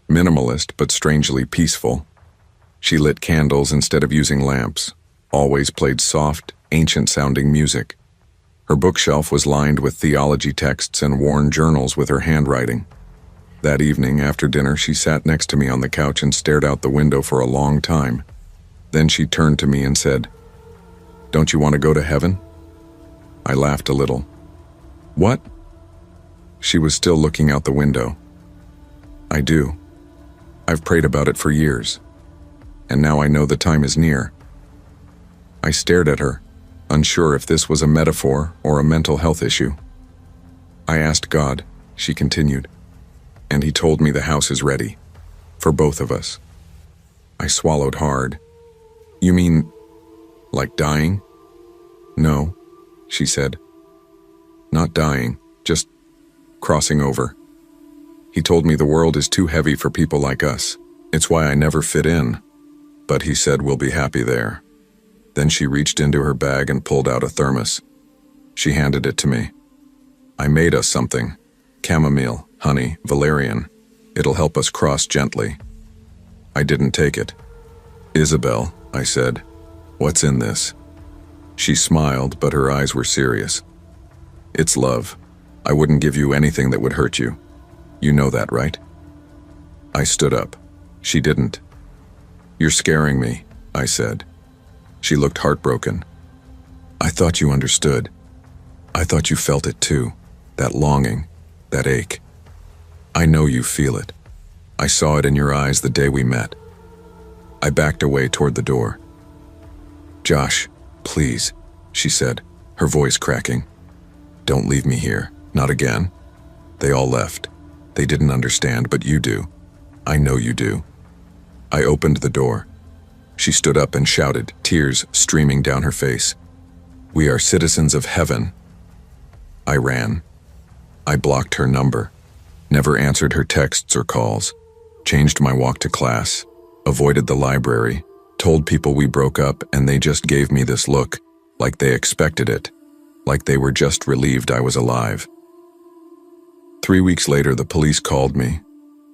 A: Minimalist, but strangely peaceful. She lit candles instead of using lamps, always played soft, ancient-sounding music. Her bookshelf was lined with theology texts and worn journals with her handwriting. That evening, after dinner, she sat next to me on the couch and stared out the window for a long time. Then she turned to me and said, "Don't you want to go to heaven?" I laughed a little. "What?" She was still looking out the window. "I do. I've prayed about it for years. And now I know the time is near." I stared at her, unsure if this was a metaphor or a mental health issue. "I asked God," she continued, "and he told me the house is ready. For both of us." I swallowed hard. "You mean, like dying?" "No," she said. "Not dying, just crossing over. He told me the world is too heavy for people like us. It's why I never fit in. But he said we'll be happy there." Then she reached into her bag and pulled out a thermos. She handed it to me. "I made us something. Chamomile, honey, valerian. It'll help us cross gently." I didn't take it. Isabel, I said, what's in this? She smiled, but her eyes were serious. It's love. I wouldn't give you anything that would hurt you. You know that, right? I stood up. She didn't. You're scaring me, I said. She looked heartbroken. I thought you understood. I thought you felt it too. That longing, that ache. I know you feel it. I saw it in your eyes the day we met. I backed away toward the door. Josh, please, she said, her voice cracking. Don't leave me here, not again. They all left. They didn't understand, but you do. I know you do. I opened the door. She stood up and shouted, tears streaming down her face. We are citizens of heaven. I ran. I blocked her number, never answered her texts or calls, changed my walk to class, avoided the library, told people we broke up, and they just gave me this look, like they expected it, like they were just relieved I was alive. 3 weeks later, the police called me.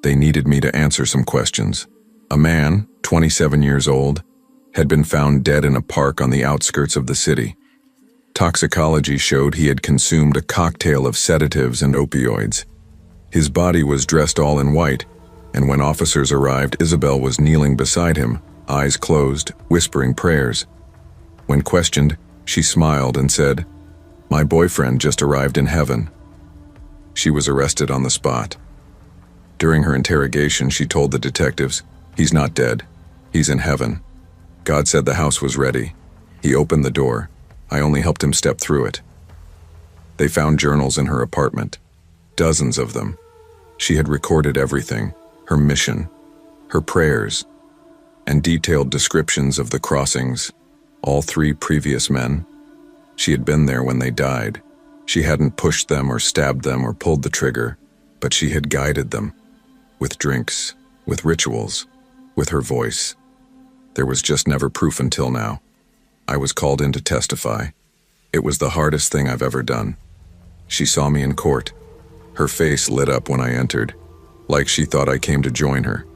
A: They needed me to answer some questions. A man, 27 years old, had been found dead in a park on the outskirts of the city. Toxicology showed he had consumed a cocktail of sedatives and opioids. His body was dressed all in white, and when officers arrived, Isabel was kneeling beside him, eyes closed, whispering prayers. When questioned, she smiled and said, "My boyfriend just arrived in heaven." She was arrested on the spot. During her interrogation, she told the detectives, "He's not dead. He's in heaven. God said the house was ready. He opened the door. I only helped him step through it." They found journals in her apartment, dozens of them. She had recorded everything, her mission, her prayers, and detailed descriptions of the crossings, all 3 previous men. She had been there when they died. She hadn't pushed them or stabbed them or pulled the trigger, but she had guided them, with drinks, with rituals, with her voice. There was just never proof until now. I was called in to testify. It was the hardest thing I've ever done. She saw me in court. Her face lit up when I entered, like she thought I came to join her.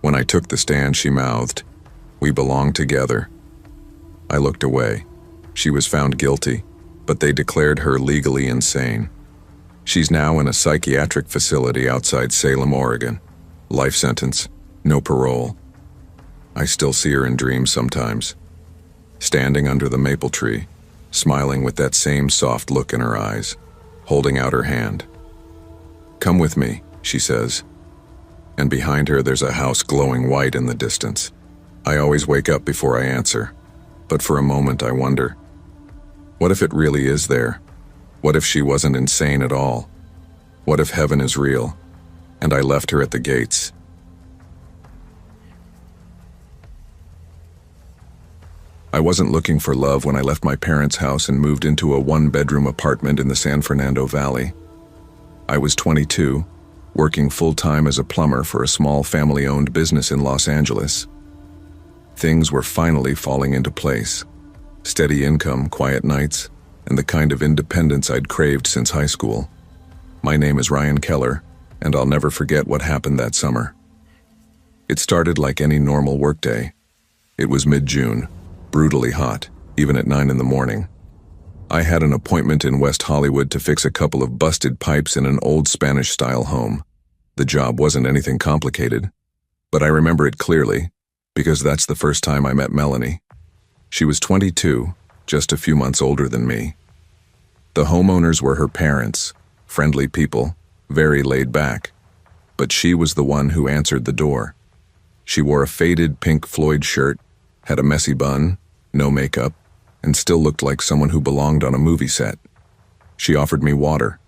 A: When I took the stand, she mouthed, "We belong together." I looked away. She was found guilty, but they declared her legally insane. She's now in a psychiatric facility outside Salem, Oregon. Life sentence, no parole. I still see her in dreams sometimes, standing under the maple tree, smiling with that same soft look in her eyes, holding out her hand. "Come with me," she says. And behind her there's a house glowing white in the distance. I always wake up before I answer, but for a moment I wonder, what if it really is there? What if she wasn't insane at all? What if heaven is real, and I left her at the gates? I wasn't looking for love when I left my parents' house and moved into a 1-bedroom apartment in the San Fernando Valley. I was 22, working full-time as a plumber for a small family-owned business in Los Angeles. Things were finally falling into place. Steady income, quiet nights, and the kind of independence I'd craved since high school. My name is Ryan Keller, and I'll never forget what happened that summer. It started like any normal workday. It was mid-June, brutally hot, even at 9 in the morning. I had an appointment in West Hollywood to fix a couple of busted pipes in an old Spanish-style home. The job wasn't anything complicated, but I remember it clearly, because that's the first time I met Melanie. She was 22, just a few months older than me. The homeowners were her parents, friendly people, very laid back, but she was the one who answered the door. She wore a faded Pink Floyd shirt, had a messy bun, no makeup, and still looked like someone who belonged on a movie set. She offered me water,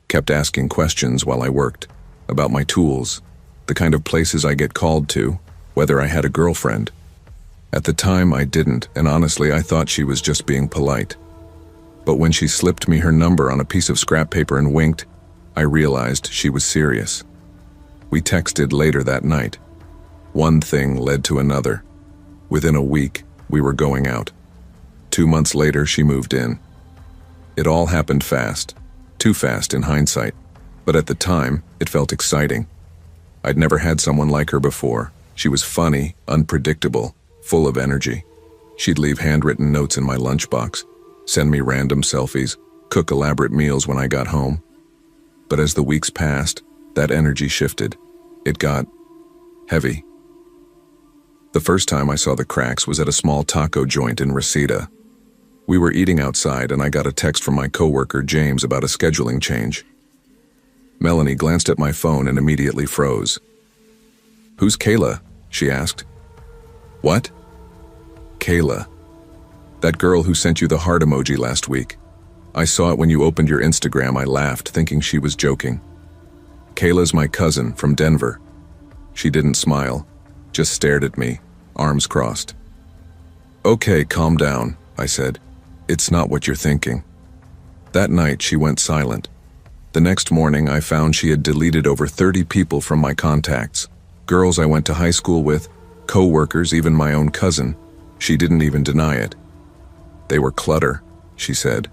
A: kept asking questions while I worked, about my tools, the kind of places I get called to, whether I had a girlfriend. At the time, I didn't, and honestly, I thought she was just being polite. But when she slipped me her number on a piece of scrap paper and winked, I realized she was serious. We texted later that night. One thing led to another. Within a week, we were going out. 2 months later, she moved in. It all happened fast, too fast in hindsight, but at the time, it felt exciting. I'd never had someone like her before. She was funny, unpredictable, full of energy. She'd leave handwritten notes in my lunchbox, send me random selfies, cook elaborate meals when I got home. But as the weeks passed, that energy shifted. It got heavy. The first time I saw the cracks was at a small taco joint in Reseda. We were eating outside and I got a text from my coworker James about a scheduling change. Melanie glanced at my phone and immediately froze. "Who's Kayla?" she asked. "What?" "Kayla. That girl who sent you the heart emoji last week. I saw it when you opened your Instagram. I laughed, thinking she was joking. Kayla's my cousin from Denver." She didn't smile, just stared at me, arms crossed. "Okay, calm down," I said. "It's not what you're thinking." That night, she went silent. The next morning, I found she had deleted over 30 people from my contacts. Girls I went to high school with, co-workers, even my own cousin. She didn't even deny it. "They were clutter," she said.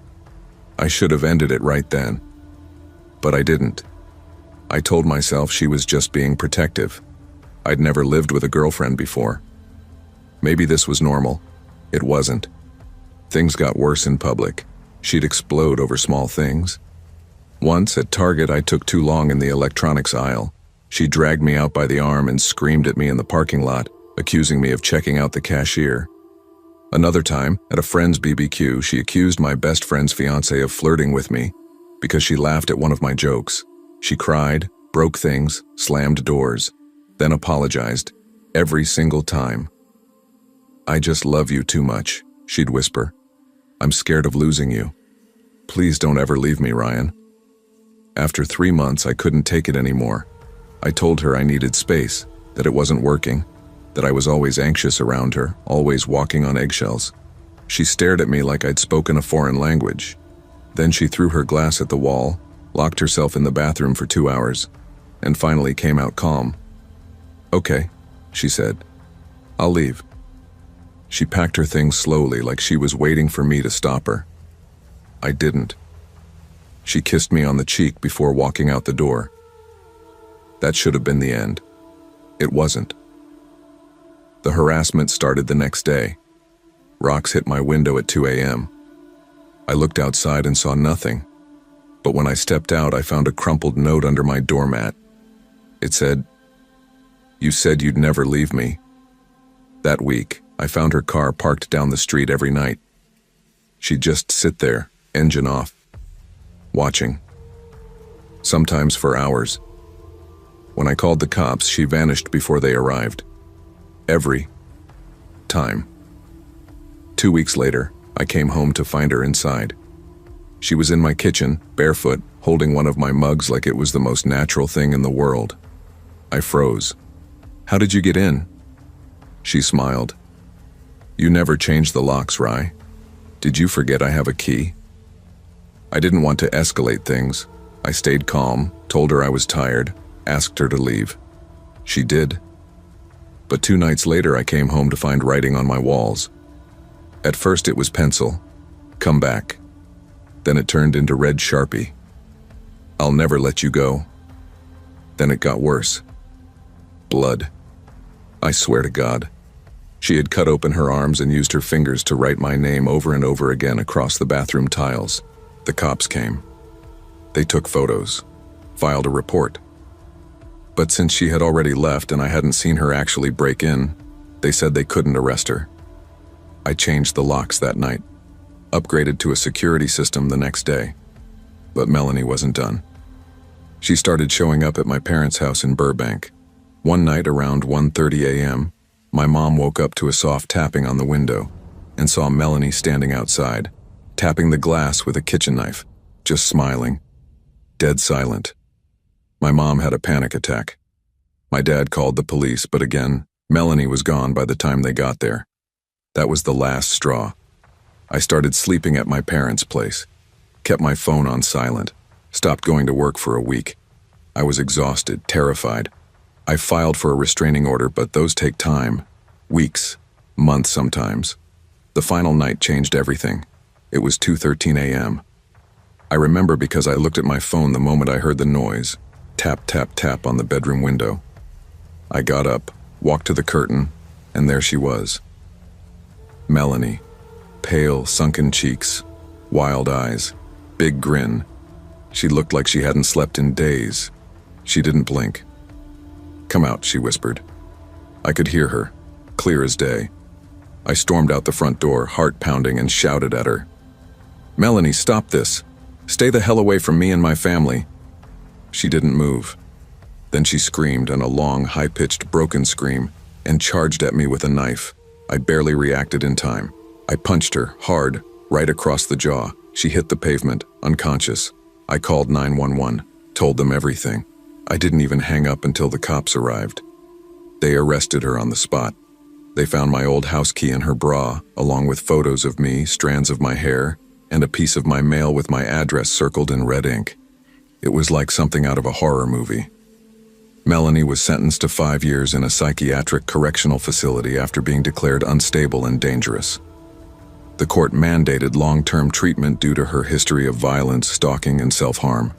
A: "I should have ended it right then." But I didn't. I told myself she was just being protective. I'd never lived with a girlfriend before. Maybe this was normal. It wasn't. Things got worse in public. She'd explode over small things. Once, at Target, I took too long in the electronics aisle. She dragged me out by the arm and screamed at me in the parking lot, accusing me of checking out the cashier. Another time, at a friend's BBQ, she accused my best friend's fiancé of flirting with me because she laughed at one of my jokes. She cried, broke things, slammed doors, then apologized, every single time. "I just love you too much," she'd whisper. "I'm scared of losing you. Please don't ever leave me, Ryan." After 3 months, I couldn't take it anymore. I told her I needed space, that it wasn't working, that I was always anxious around her, always walking on eggshells. She stared at me like I'd spoken a foreign language. Then she threw her glass at the wall, locked herself in the bathroom for 2 hours, and finally came out calm. "Okay," she said. "I'll leave." She packed her things slowly, like she was waiting for me to stop her. I didn't. She kissed me on the cheek before walking out the door. That should have been the end. It wasn't. The harassment started the next day. Rocks hit my window at 2 a.m. I looked outside and saw nothing, but when I stepped out, I found a crumpled note under my doormat. It said, "You said you'd never leave me." That week, I found her car parked down the street every night. She'd just sit there, engine off, watching. Sometimes for hours. When I called the cops, she vanished before they arrived. Every time. 2 weeks later, I came home to find her inside. She was in my kitchen, barefoot, holding one of my mugs like it was the most natural thing in the world. I froze. "How did you get in?" She smiled. "You never changed the locks, Rye. Did you forget I have a key?" I didn't want to escalate things. I stayed calm, told her I was tired, asked her to leave. She did. But 2 nights later, I came home to find writing on my walls. At first it was pencil. "Come back." Then it turned into red Sharpie. "I'll never let you go." Then it got worse. Blood. I swear to God. She had cut open her arms and used her fingers to write my name over and over again across the bathroom tiles. The cops came. They took photos, filed a report. But since she had already left and I hadn't seen her actually break in, they said they couldn't arrest her. I changed the locks that night, upgraded to a security system the next day. But Melanie wasn't done. She started showing up at my parents' house in Burbank. One night around 1:30 a.m., my mom woke up to a soft tapping on the window and saw Melanie standing outside, tapping the glass with a kitchen knife, just smiling, dead silent. My mom had a panic attack. My dad called the police, but again, Melanie was gone by the time they got there. That was the last straw. I started sleeping at my parents' place, kept my phone on silent, stopped going to work for a week. I was exhausted, terrified. I filed for a restraining order, but those take time. Weeks, months sometimes. The final night changed everything. It was 2:13 a.m. I remember because I looked at my phone the moment I heard the noise. Tap, tap, tap on the bedroom window. I got up, walked to the curtain, and there she was, Melanie. Pale, sunken cheeks, wild eyes, big grin. She looked like she hadn't slept in days. She didn't blink. "Come out," she whispered. I could hear her, clear as day. I stormed out the front door, heart pounding, and shouted at her. "Melanie, stop this. Stay the hell away from me and my family." She didn't move. Then she screamed, and a long, high-pitched, broken scream, and charged at me with a knife. I barely reacted in time. I punched her, hard, right across the jaw. She hit the pavement, unconscious. I called 911, told them everything. I didn't even hang up until the cops arrived. They arrested her on the spot. They found my old house key in her bra, along with photos of me, strands of my hair, and a piece of my mail with my address circled in red ink. It was like something out of a horror movie. Melanie was sentenced to 5 years in a psychiatric correctional facility after being declared unstable and dangerous. The court mandated long-term treatment due to her history of violence, stalking, and self-harm.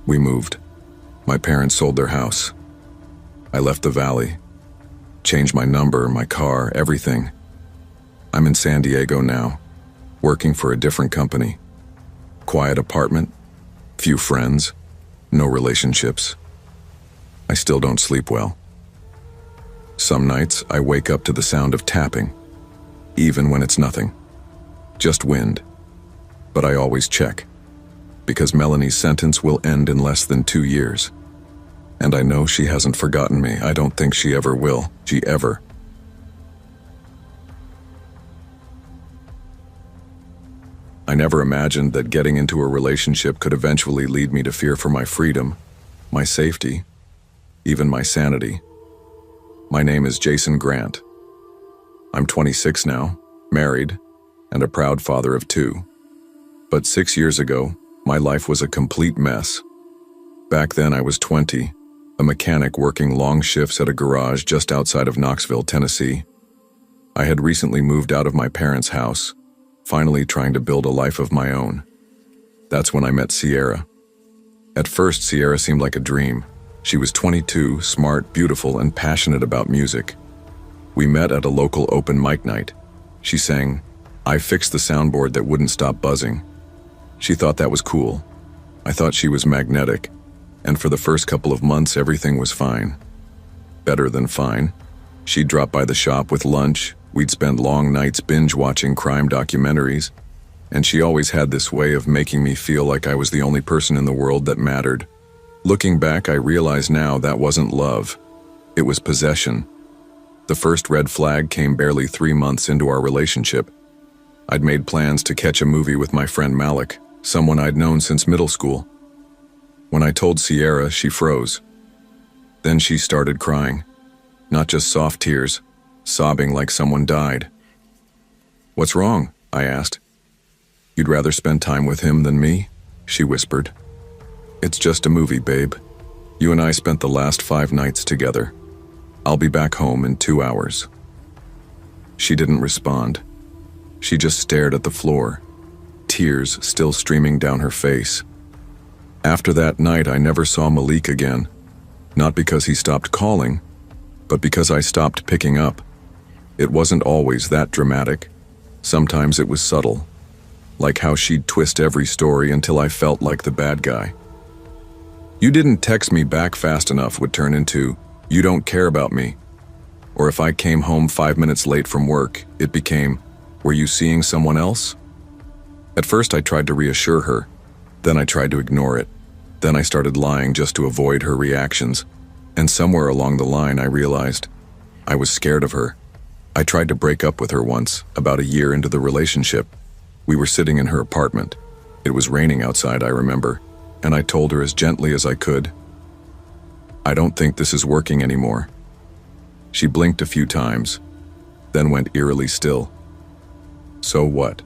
A: We moved. My parents sold their house. I left the valley. Changed my number, my car, everything. I'm in San Diego now, working for a different company. Quiet apartment, few friends, no relationships. I still don't sleep well. Some nights I wake up to the sound of tapping, even when it's nothing. Just wind. But I always check, because Melanie's sentence will end in less than 2 years. And I know she hasn't forgotten me. I don't think she ever will. She ever. I never imagined that getting into a relationship could eventually lead me to fear for my freedom, my safety, even my sanity. My name is Jason Grant. I'm 26 now, married, and a proud father of 2. But 6 years ago, my life was a complete mess. Back then I was 20, a mechanic working long shifts at a garage just outside of Knoxville, Tennessee. I had recently moved out of my parents' house, finally trying to build a life of my own. That's when I met Sierra. At first, Sierra seemed like a dream. She was 22, smart, beautiful, and passionate about music. We met at a local open mic night. She sang, "I fixed the soundboard that wouldn't stop buzzing." She thought that was cool. I thought she was magnetic, and for the first couple of months everything was fine. Better than fine. She'd drop by the shop with lunch, we'd spend long nights binge-watching crime documentaries, and she always had this way of making me feel like I was the only person in the world that mattered. Looking back, I realize now that wasn't love. It was possession. The first red flag came barely 3 months into our relationship. I'd made plans to catch a movie with my friend Malik, someone I'd known since middle school. When I told Sierra, she froze. Then she started crying. Not just soft tears, sobbing like someone died. "What's wrong?" I asked. "You'd rather spend time with him than me?" she whispered. "It's just a movie, babe. You and I spent the last 5 nights together. I'll be back home in 2 hours." She didn't respond. She just stared at the floor, tears still streaming down her face. After that night, I never saw Malik again. Not because he stopped calling, but because I stopped picking up. It wasn't always that dramatic. Sometimes it was subtle, like how she'd twist every story until I felt like the bad guy. "You didn't text me back fast enough" would turn into, "You don't care about me." Or if I came home 5 minutes late from work, it became, "Were you seeing someone else?" At first I tried to reassure her, then I tried to ignore it. Then I started lying just to avoid her reactions, and somewhere along the line I realized I was scared of her. I tried to break up with her once, about a year into the relationship. We were sitting in her apartment. It was raining outside, I remember, and I told her as gently as I could, "I don't think this is working anymore." She blinked a few times, then went eerily still. "So what?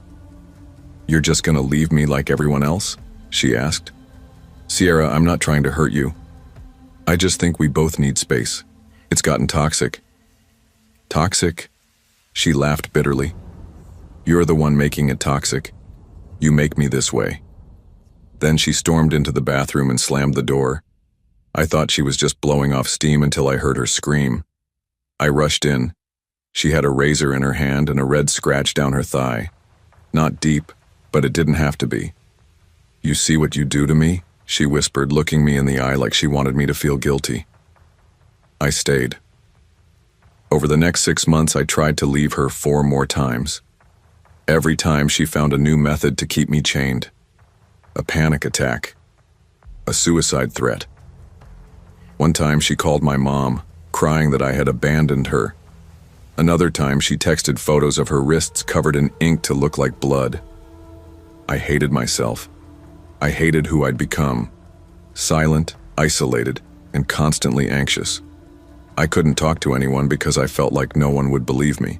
A: You're just gonna leave me like everyone else?" she asked. "Sierra, I'm not trying to hurt you. I just think we both need space. It's gotten toxic." "Toxic?" She laughed bitterly. "You're the one making it toxic. You make me this way." Then she stormed into the bathroom and slammed the door. I thought she was just blowing off steam until I heard her scream. I rushed in. She had a razor in her hand and a red scratch down her thigh. Not deep, but it didn't have to be. "You see what you do to me?" she whispered, looking me in the eye like she wanted me to feel guilty. I stayed. Over the next 6 months, I tried to leave her 4 more times. Every time she found a new method to keep me chained. A panic attack. A suicide threat. One time she called my mom, crying that I had abandoned her. Another time she texted photos of her wrists covered in ink to look like blood. I hated myself. I hated who I'd become. Silent, isolated, and constantly anxious. I couldn't talk to anyone because I felt like no one would believe me.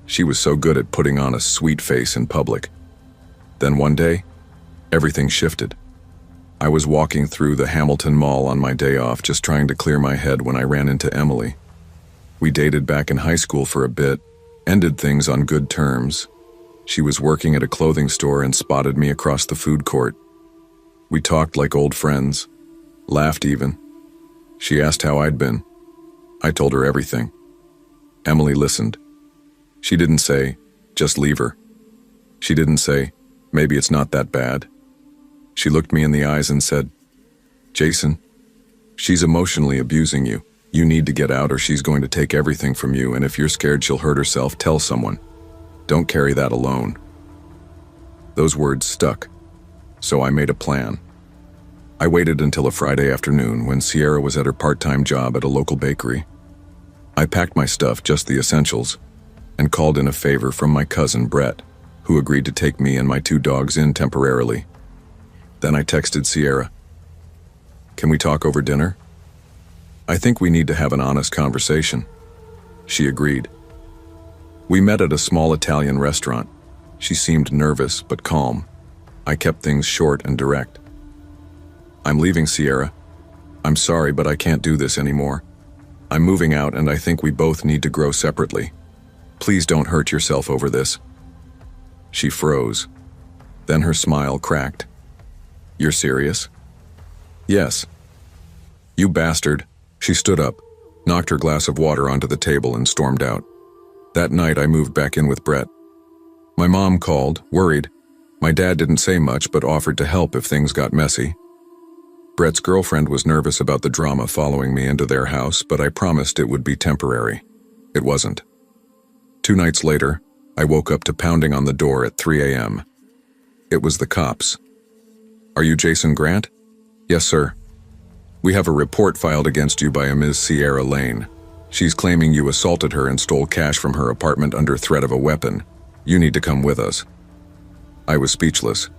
A: She was so good at putting on a sweet face in public. Then one day, everything shifted. I was walking through the Hamilton Mall on my day off, just trying to clear my head, when I ran into Emily. We dated back in high school for a bit, ended things on good terms. She was working at a clothing store and spotted me across the food court. We talked like old friends, laughed even. She asked how I'd been. I told her everything. Emily listened. She didn't say, "Just leave her." She didn't say, "Maybe it's not that bad." She looked me in the eyes and said, "Jason, she's emotionally abusing you. You need to get out or she's going to take everything from you, and if you're scared she'll hurt herself, tell someone. Don't carry that alone." Those words stuck, so I made a plan. I waited until a Friday afternoon when Sierra was at her part-time job at a local bakery. I packed my stuff, just the essentials, and called in a favor from my cousin Brett, who agreed to take me and my 2 dogs in temporarily. Then I texted Sierra, "Can we talk over dinner? I think we need to have an honest conversation." She agreed. We met at a small Italian restaurant. She seemed nervous but calm. I kept things short and direct. "I'm leaving, Sierra. I'm sorry, but I can't do this anymore. I'm moving out and I think we both need to grow separately. Please don't hurt yourself over this." She froze. Then her smile cracked. "You're serious?" "Yes." "You bastard." She stood up, knocked her glass of water onto the table and stormed out. That night I moved back in with Brett. My mom called, worried. My dad didn't say much but offered to help if things got messy. Brett's girlfriend was nervous about the drama following me into their house, but I promised it would be temporary. It wasn't. 2 nights later, I woke up to pounding on the door at 3 a.m. It was the cops. "Are you Jason Grant?" "Yes, sir." "We have a report filed against you by a Ms. Sierra Lane. She's claiming you assaulted her and stole cash from her apartment under threat of a weapon. You need to come with us." I was speechless.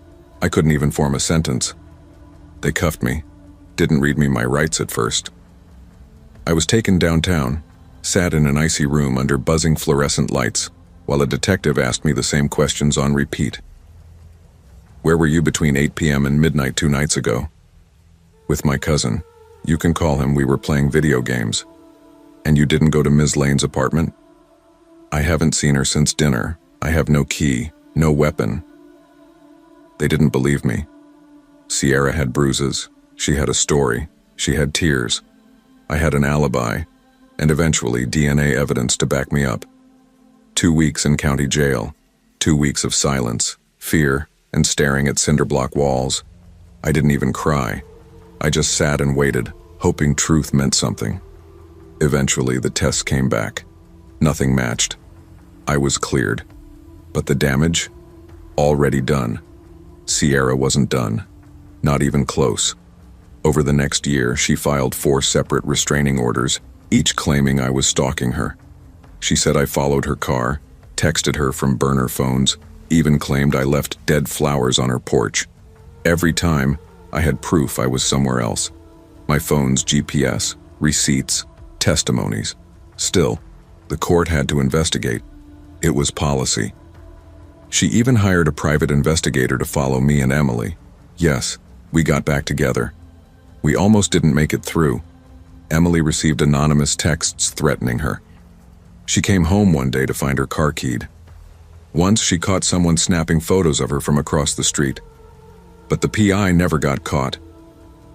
A: I couldn't even form a sentence. They cuffed me, didn't read me my rights at first. I was taken downtown, sat in an icy room under buzzing fluorescent lights, while a detective asked me the same questions on repeat. "Where were you between 8 p.m. and midnight 2 nights ago?" "With my cousin. You can call him. We were playing video games." "And you didn't go to Ms. Lane's apartment?" "I haven't seen her since dinner. I have no key, no weapon." They didn't believe me. Sierra had bruises. She had a story. She had tears. I had an alibi, and eventually DNA evidence to back me up. 2 weeks in county jail, 2 weeks of silence, fear, and staring at cinder-block walls. I didn't even cry. I just sat and waited, hoping truth meant something. Eventually, the tests came back. Nothing matched. I was cleared. But the damage? Already done. Sierra wasn't done. Not even close. Over the next year, she filed 4 separate restraining orders, each claiming I was stalking her. She said I followed her car, texted her from burner phones, even claimed I left dead flowers on her porch. Every time, I had proof I was somewhere else. My phone's GPS, receipts, testimonies. Still, the court had to investigate. It was policy. She even hired a private investigator to follow me and Emily. Yes, we got back together. We almost didn't make it through. Emily received anonymous texts threatening her. She came home one day to find her car keyed. Once she caught someone snapping photos of her from across the street. But the PI never got caught.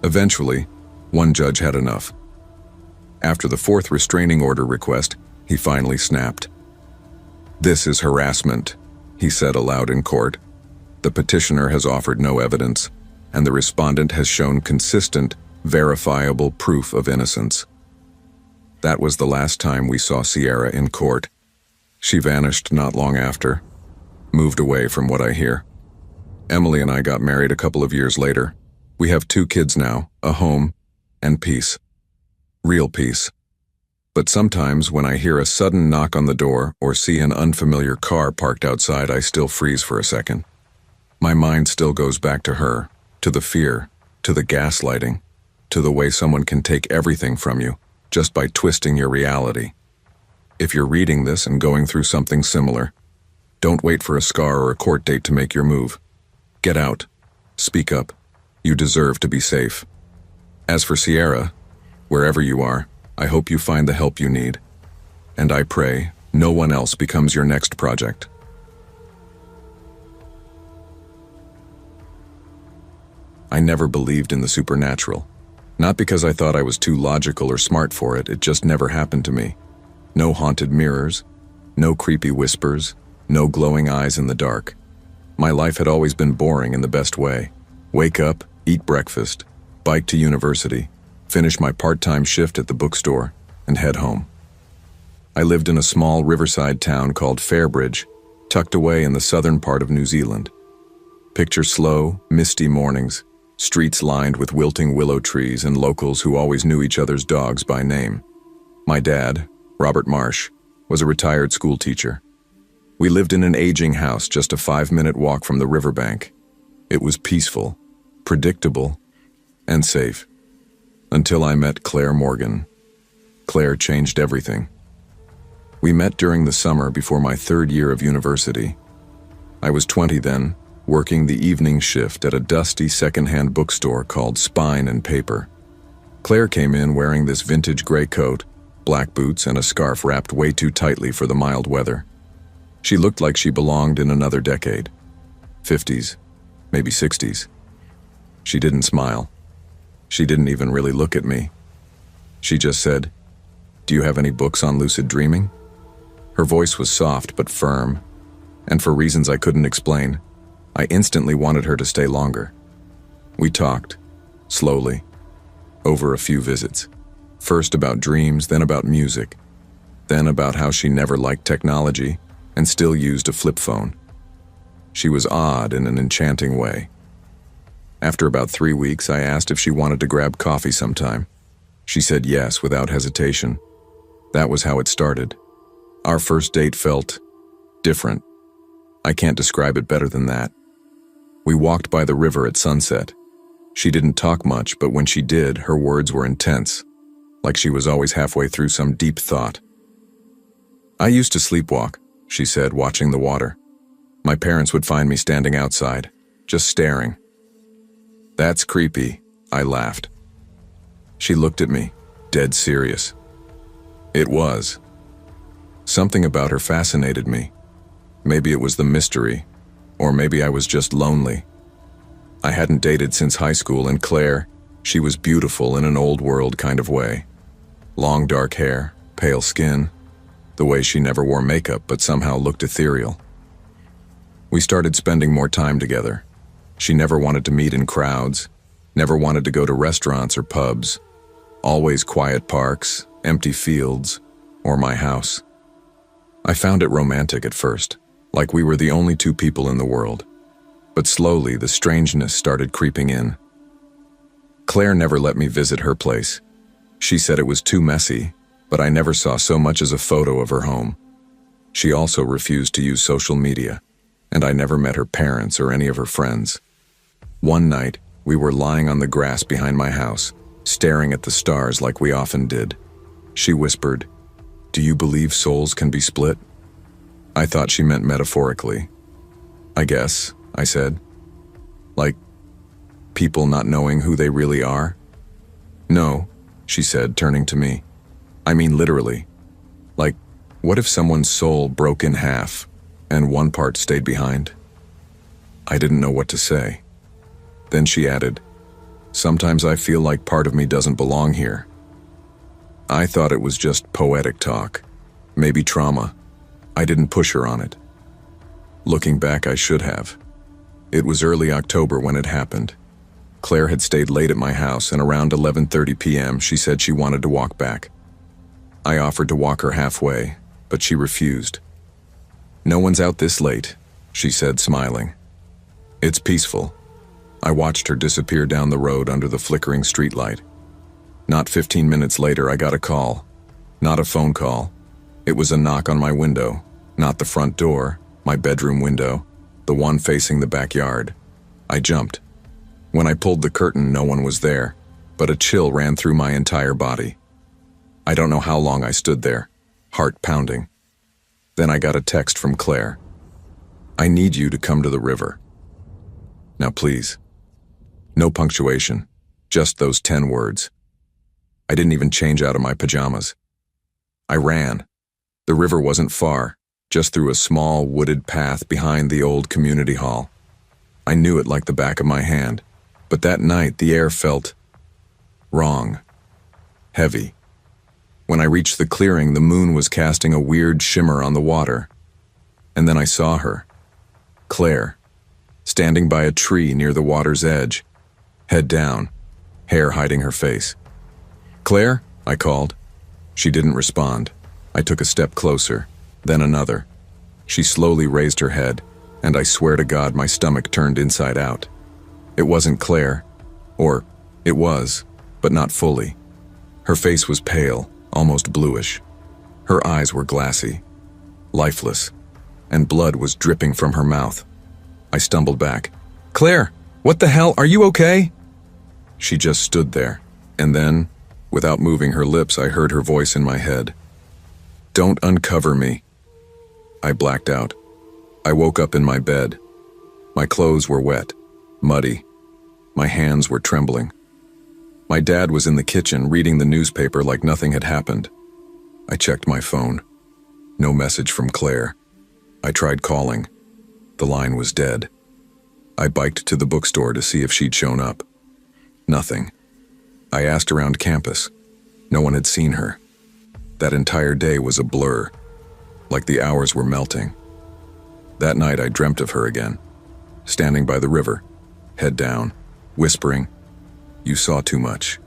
A: Eventually, one judge had enough. After the 4th restraining order request, he finally snapped. "This is harassment," he said aloud in court. "The petitioner has offered no evidence, and the respondent has shown consistent, verifiable proof of innocence." That was the last time we saw Sierra in court. She vanished not long after, moved away from what I hear. Emily and I got married a couple of years later. We have 2 kids now, a home, and peace. Real peace. But sometimes when I hear a sudden knock on the door or see an unfamiliar car parked outside, I still freeze for a second. My mind still goes back to her, to the fear, to the gaslighting, to the way someone can take everything from you just by twisting your reality. If you're reading this and going through something similar, don't wait for a scar or a court date to make your move. Get out. Speak up. You deserve to be safe. As for Sierra, wherever you are, I hope you find the help you need. And I pray no one else becomes your next project. I never believed in the supernatural. Not because I thought I was too logical or smart for it, it just never happened to me. No haunted mirrors, no creepy whispers, no glowing eyes in the dark. My life had always been boring in the best way. Wake up, eat breakfast, bike to university, finish my part-time shift at the bookstore, and head home. I lived in a small riverside town called Fairbridge, tucked away in the southern part of New Zealand. Picture slow, misty mornings, streets lined with wilting willow trees and locals who always knew each other's dogs by name. My dad, Robert Marsh, was a retired school teacher. We lived in an aging house just a 5-minute walk from the riverbank. It was peaceful, predictable, and safe. Until I met Claire Morgan. Claire changed everything. We met during the summer before my 3rd year of university. I was 20 then, working the evening shift at a dusty second-hand bookstore called Spine and Paper. Claire came in wearing this vintage gray coat, black boots, and a scarf wrapped way too tightly for the mild weather. She looked like she belonged in another decade. 50s, maybe 60s. She didn't smile. She didn't even really look at me. She just said, "Do you have any books on lucid dreaming?" Her voice was soft but firm, and for reasons I couldn't explain, I instantly wanted her to stay longer. We talked, slowly, over a few visits. First about dreams, then about music, then about how she never liked technology and still used a flip phone. She was odd in an enchanting way. After about 3 weeks, I asked if she wanted to grab coffee sometime. She said yes without hesitation. That was how it started. Our first date felt different. I can't describe it better than that. We walked by the river at sunset. She didn't talk much, but when she did, her words were intense, like she was always halfway through some deep thought. "I used to sleepwalk," she said, watching the water. "My parents would find me standing outside, just staring." "That's creepy," I laughed. She looked at me, dead serious. It was. Something about her fascinated me. Maybe it was the mystery, or maybe I was just lonely. I hadn't dated since high school, and Claire, she was beautiful in an old world kind of way. Long dark hair, pale skin, the way she never wore makeup but somehow looked ethereal. We started spending more time together. She never wanted to meet in crowds, never wanted to go to restaurants or pubs, always quiet parks, empty fields, or my house. I found it romantic at first, like we were the only 2 people in the world. But slowly, the strangeness started creeping in. Claire never let me visit her place. She said it was too messy, but I never saw so much as a photo of her home. She also refused to use social media, and I never met her parents or any of her friends. One night, we were lying on the grass behind my house, staring at the stars like we often did. She whispered, "Do you believe souls can be split?" I thought she meant metaphorically. "I guess," I said. "Like, people not knowing who they really are?" "No," she said, turning to me. "I mean literally. Like, what if someone's soul broke in half, and one part stayed behind?" I didn't know what to say. Then she added, "Sometimes I feel like part of me doesn't belong here." I thought it was just poetic talk, maybe trauma. I didn't push her on it. Looking back, I should have. It was early October when it happened. Claire had stayed late at my house, and around 11:30 p.m. she said she wanted to walk back. I offered to walk her halfway, but she refused. "No one's out this late," she said, smiling. "It's peaceful." I watched her disappear down the road under the flickering streetlight. Not 15 minutes later, I got a call. Not a phone call. It was a knock on my window, not the front door, my bedroom window, the one facing the backyard. I jumped. When I pulled the curtain, no one was there, but a chill ran through my entire body. I don't know how long I stood there, heart pounding. Then I got a text from Claire. "I need you to come to the river. Now please." No punctuation, just those 10 words. I didn't even change out of my pajamas. I ran. The river wasn't far, just through a small wooded path behind the old community hall. I knew it like the back of my hand, but that night the air felt wrong, heavy. When I reached the clearing, the moon was casting a weird shimmer on the water. And then I saw her, Claire, standing by a tree near the water's edge, head down, hair hiding her face. "Claire?" I called. She didn't respond. I took a step closer, then another. She slowly raised her head, and I swear to God my stomach turned inside out. It wasn't Claire, or it was, but not fully. Her face was pale, almost bluish. Her eyes were glassy, lifeless, and blood was dripping from her mouth. I stumbled back. "Claire, what the hell? Are you okay?" She just stood there, and then, without moving her lips, I heard her voice in my head. "Don't uncover me." I blacked out. I woke up in my bed. My clothes were wet, muddy. My hands were trembling. My dad was in the kitchen reading the newspaper like nothing had happened. I checked my phone. No message from Claire. I tried calling. The line was dead. I biked to the bookstore to see if she'd shown up. Nothing. I asked around campus. No one had seen her. That entire day was a blur, like the hours were melting. That night I dreamt of her again, standing by the river, head down, whispering, "You saw too much."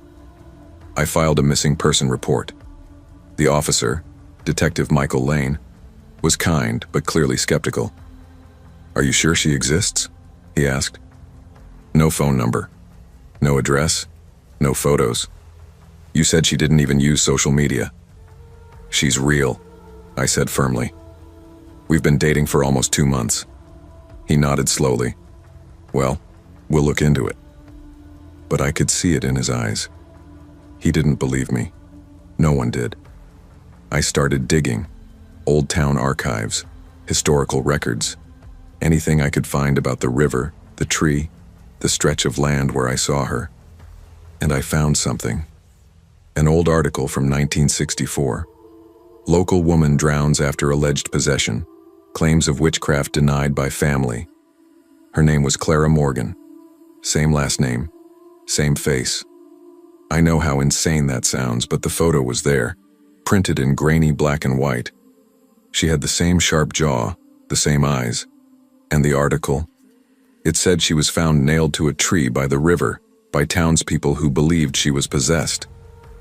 A: I filed a missing person report. The officer, Detective Michael Lane, was kind but clearly skeptical. "Are you sure she exists?" he asked. "No phone number, no address, no photos. You said she didn't even use social media." "She's real," I said firmly. "We've been dating for almost 2 months." He nodded slowly. "Well, we'll look into it." But I could see it in his eyes. He didn't believe me. No one did. I started digging. Old town archives, historical records, anything I could find about the river, the tree, the stretch of land where I saw her. And I found something. An old article from 1964. Local woman drowns after alleged possession. Claims of witchcraft denied by family. Her name was Clara Morgan. Same last name, same face. I know how insane that sounds, but the photo was there, printed in grainy black and white. She had the same sharp jaw, the same eyes. And the article? It said she was found nailed to a tree by the river by townspeople who believed she was possessed.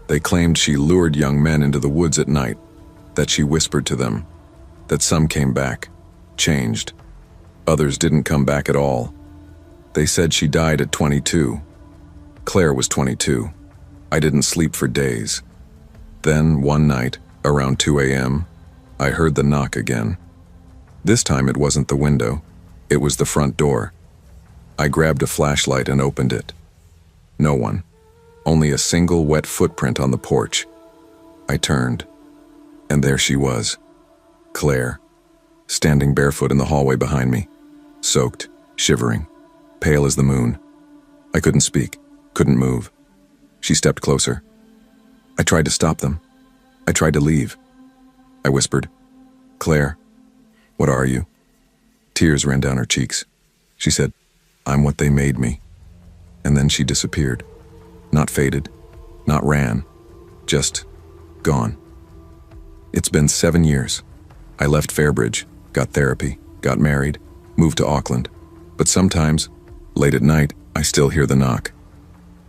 A: They claimed she lured young men into the woods at night, that she whispered to them, that some came back, changed. Others didn't come back at all. They said she died at 22. Claire was 22. I didn't sleep for days. Then, one night, around 2 a.m., I heard the knock again. This time it wasn't the window. It was the front door. I grabbed a flashlight and opened it. No one. Only a single wet footprint on the porch. I turned, and there she was, Claire, standing barefoot in the hallway behind me, soaked, shivering, pale as the moon. I couldn't speak, couldn't move. She stepped closer. I tried to stop them. I tried to leave. I whispered, "Claire, what are you?" Tears ran down her cheeks. She said, "I'm what they made me." And then she disappeared. Not faded, not ran, just gone. It's been 7 years. I left Fairbridge, got therapy, got married, moved to Auckland. But sometimes, late at night, I still hear the knock.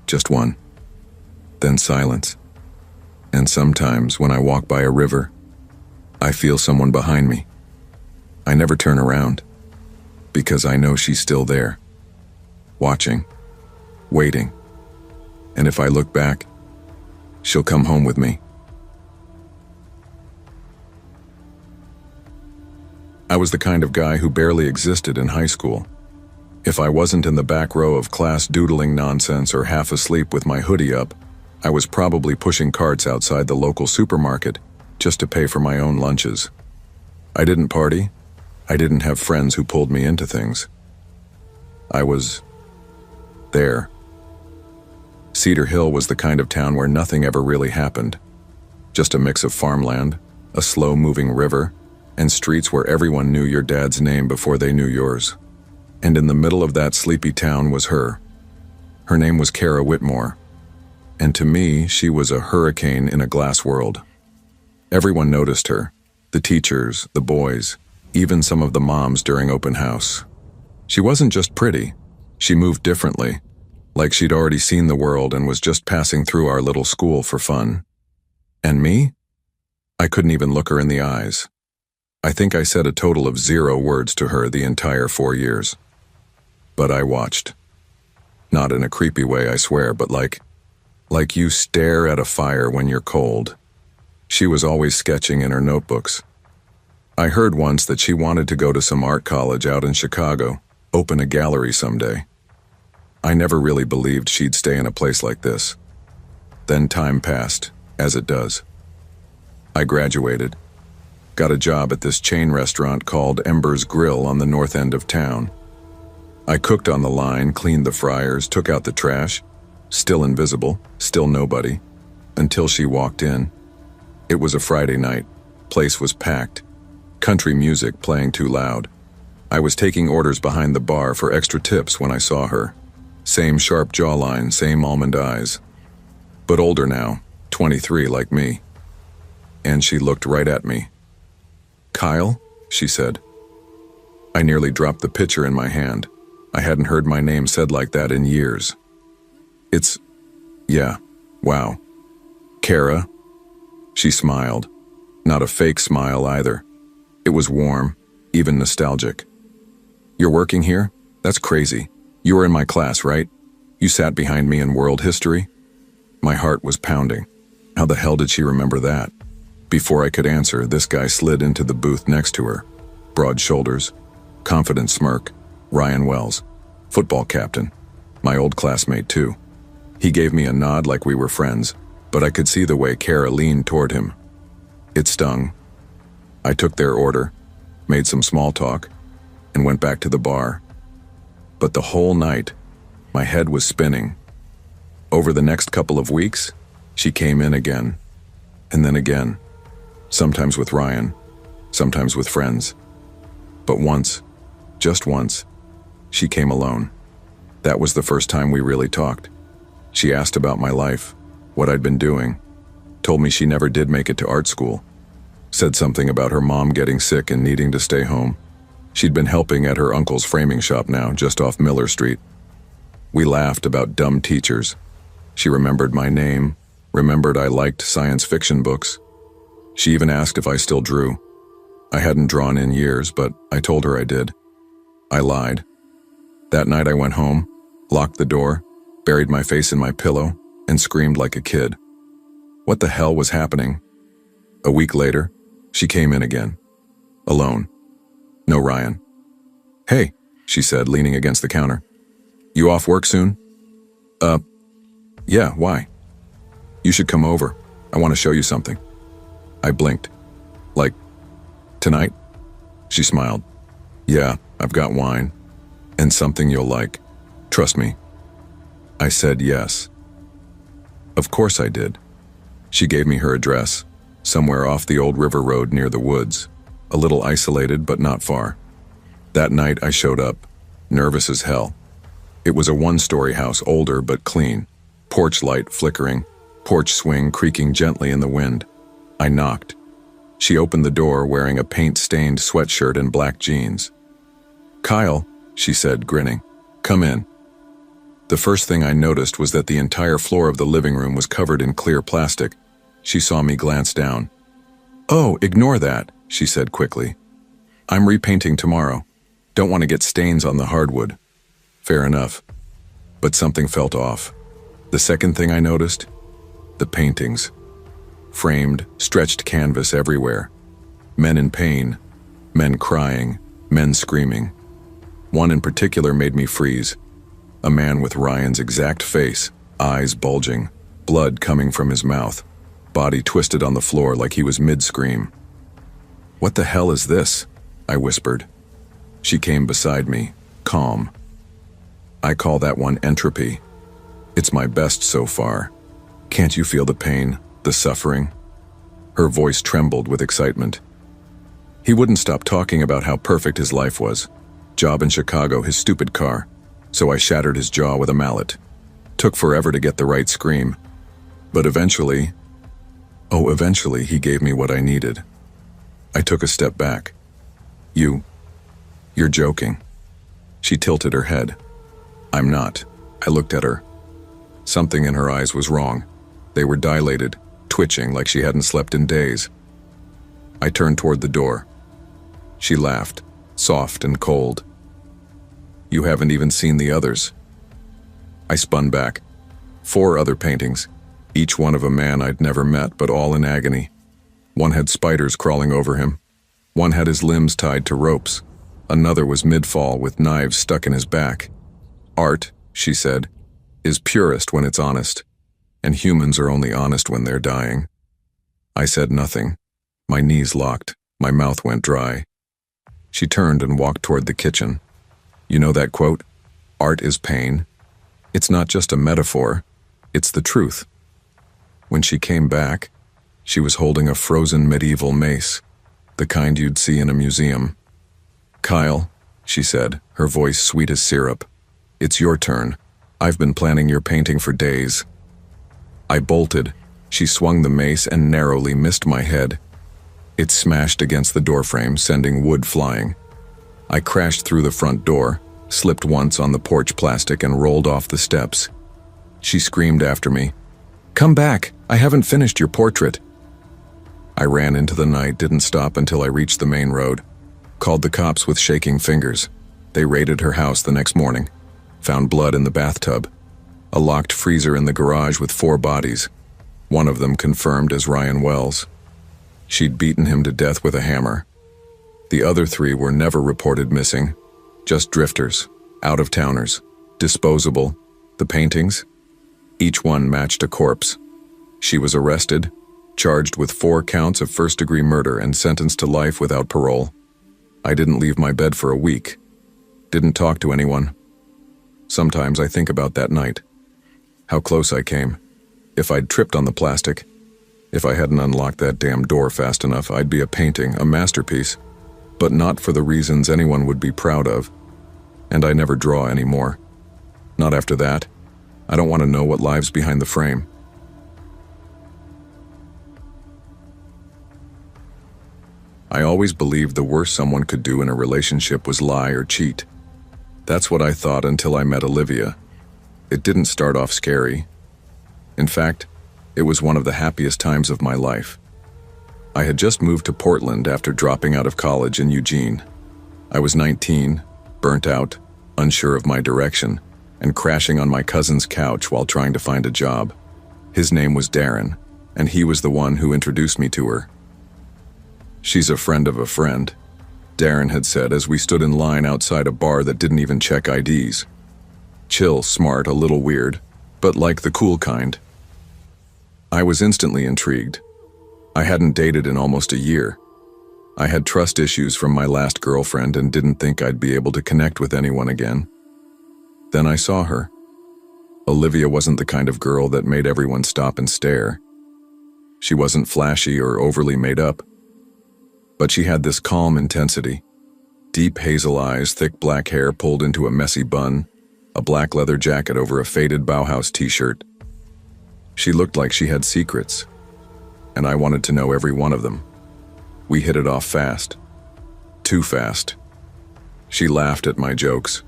A: Just one. Then silence. And sometimes, when I walk by a river, I feel someone behind me. I never turn around, because I know she's still there, watching, waiting. And if I look back, she'll come home with me. I was the kind of guy who barely existed in high school. If I wasn't in the back row of class doodling nonsense or half asleep with my hoodie up, I was probably pushing carts outside the local supermarket just to pay for my own lunches. I didn't party. I didn't have friends who pulled me into things. I was there. Cedar Hill was the kind of town where nothing ever really happened. Just a mix of farmland, a slow-moving river, and streets where everyone knew your dad's name before they knew yours. And in the middle of that sleepy town was her. Her name was Kara Whitmore. And to me, she was a hurricane in a glass world. Everyone noticed her. The teachers, the boys, even some of the moms during open house. She wasn't just pretty. She moved differently, like she'd already seen the world and was just passing through our little school for fun. And me? I couldn't even look her in the eyes. I think I said a total of 0 words to her the entire 4 years. But I watched. Not in a creepy way, I swear, but like you stare at a fire when you're cold. She was always sketching in her notebooks. I heard once that she wanted to go to some art college out in Chicago, open a gallery someday. I never really believed she'd stay in a place like this. Then time passed, as it does. I graduated. Got a job at this chain restaurant called Ember's Grill on the north end of town. I cooked on the line, cleaned the fryers, took out the trash. Still invisible, still nobody, until she walked in. It was a Friday night. Place was packed. Country music playing too loud. I was taking orders behind the bar for extra tips when I saw her. Same sharp jawline, same almond eyes. But older now, 23 like me. And she looked right at me. "Kyle?" she said. I nearly dropped the pitcher in my hand. I hadn't heard my name said like that in years. Yeah, wow. Kara? She smiled. Not a fake smile either. It was warm, even nostalgic. "You're working here? That's crazy. You were in my class, right? You sat behind me in world history?" My heart was pounding. How the hell did she remember that? Before I could answer, this guy slid into the booth next to her. Broad shoulders, confident smirk. Ryan Wells, football captain. My old classmate too. He gave me a nod like we were friends, but I could see the way Kara leaned toward him. It stung. I took their order, made some small talk, and went back to the bar. But the whole night, my head was spinning. Over the next couple of weeks, she came in again, and then again. Sometimes with Ryan, sometimes with friends. But once, just once, she came alone. That was the first time we really talked. She asked about my life, what I'd been doing, told me she never did make it to art school, said something about her mom getting sick and needing to stay home. She'd been helping at her uncle's framing shop now, just off Miller Street. We laughed about dumb teachers. She remembered my name, remembered I liked science fiction books. She even asked if I still drew. I hadn't drawn in years, but I told her I did. I lied. That night I went home, locked the door, buried my face in my pillow, and screamed like a kid. What the hell was happening? A week later, she came in again. Alone. No Ryan. "Hey," she said, leaning against the counter. "You off work soon?" Yeah, why?" "You should come over. I want to show you something." I blinked. "Like, tonight?" She smiled. "Yeah, I've got wine. And something you'll like. Trust me." I said yes. Of course I did. She gave me her address, somewhere off the old river road near the woods, a little isolated but not far. That night I showed up, nervous as hell. It was a one-story house, older but clean, porch light flickering, porch swing creaking gently in the wind. I knocked. She opened the door wearing a paint-stained sweatshirt and black jeans. "Kyle," she said, grinning. "Come in." The first thing I noticed was that the entire floor of the living room was covered in clear plastic. She saw me glance down. "Oh, ignore that," she said quickly. "I'm repainting tomorrow. Don't want to get stains on the hardwood." Fair enough. But something felt off. The second thing I noticed? The paintings. Framed, stretched canvas everywhere. Men in pain, men crying, men screaming. One in particular made me freeze. A man with Ryan's exact face, eyes bulging, blood coming from his mouth, body twisted on the floor like he was mid-scream. "What the hell is this?" I whispered. She came beside me, calm. "I call that one entropy. It's my best so far. Can't you feel the pain, the suffering?" Her voice trembled with excitement. He wouldn't stop talking about how perfect his life was. Job in Chicago, his stupid car. So I shattered his jaw with a mallet. Took forever to get the right scream. But eventually he gave me what I needed. I took a step back. You're joking." She tilted her head. "I'm not." I looked at her. Something in her eyes was wrong. They were dilated, twitching like she hadn't slept in days. I turned toward the door. She laughed, soft and cold. "You haven't even seen the others." I spun back. 4 other paintings, each one of a man I'd never met, but all in agony. One had spiders crawling over him. One had his limbs tied to ropes. Another was mid-fall with knives stuck in his back. "Art," she said, "is purest when it's honest, and humans are only honest when they're dying." I said nothing. My knees locked. My mouth went dry. She turned and walked toward the kitchen. "You know that quote? Art is pain. It's not just a metaphor. It's the truth." When she came back, she was holding a frozen medieval mace, the kind you'd see in a museum. "Kyle," she said, her voice sweet as syrup, "it's your turn. I've been planning your painting for days." I bolted. She swung the mace and narrowly missed my head. It smashed against the doorframe, sending wood flying. I crashed through the front door, slipped once on the porch plastic and rolled off the steps. She screamed after me, "Come back! I haven't finished your portrait." I ran into the night, didn't stop until I reached the main road. Called the cops with shaking fingers. They raided her house the next morning. Found blood in the bathtub. A locked freezer in the garage with 4 bodies. One of them confirmed as Ryan Wells. She'd beaten him to death with a hammer. The other 3 were never reported missing. Just drifters, out-of-towners, disposable. The paintings? Each one matched a corpse. She was arrested, charged with 4 counts of first-degree murder and sentenced to life without parole. I didn't leave my bed for a week. Didn't talk to anyone. Sometimes I think about that night. How close I came. If I'd tripped on the plastic, if I hadn't unlocked that damn door fast enough, I'd be a painting, a masterpiece. But not for the reasons anyone would be proud of. And I never draw anymore. Not after that. I don't want to know what lies behind the frame. I always believed the worst someone could do in a relationship was lie or cheat. That's what I thought until I met Olivia. It didn't start off scary. In fact, it was one of the happiest times of my life. I had just moved to Portland after dropping out of college in Eugene. I was 19, burnt out, unsure of my direction, and crashing on my cousin's couch while trying to find a job. His name was Darren, and he was the one who introduced me to her. "She's a friend of a friend," Darren had said as we stood in line outside a bar that didn't even check IDs. Chill, smart, a little weird, but like the cool kind. I was instantly intrigued. I hadn't dated in almost a year. I had trust issues from my last girlfriend and didn't think I'd be able to connect with anyone again. Then I saw her. Olivia wasn't the kind of girl that made everyone stop and stare. She wasn't flashy or overly made up. But she had this calm intensity. Deep hazel eyes, thick black hair pulled into a messy bun, a black leather jacket over a faded Bauhaus t-shirt. She looked like she had secrets, and I wanted to know every one of them. We hit it off fast. Too fast. She laughed at my jokes.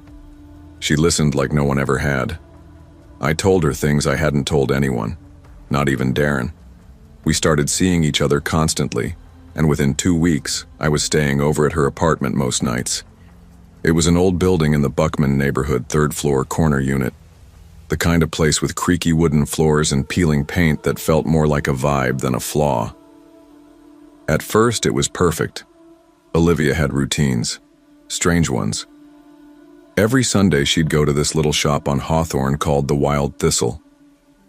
A: She listened like no one ever had. I told her things I hadn't told anyone, not even Darren. We started seeing each other constantly, and within 2 weeks, I was staying over at her apartment most nights. It was an old building in the Buckman neighborhood, third-floor corner unit. The kind of place with creaky wooden floors and peeling paint that felt more like a vibe than a flaw. At first, it was perfect. Olivia had routines, strange ones. Every Sunday, she'd go to this little shop on Hawthorne called the Wild Thistle.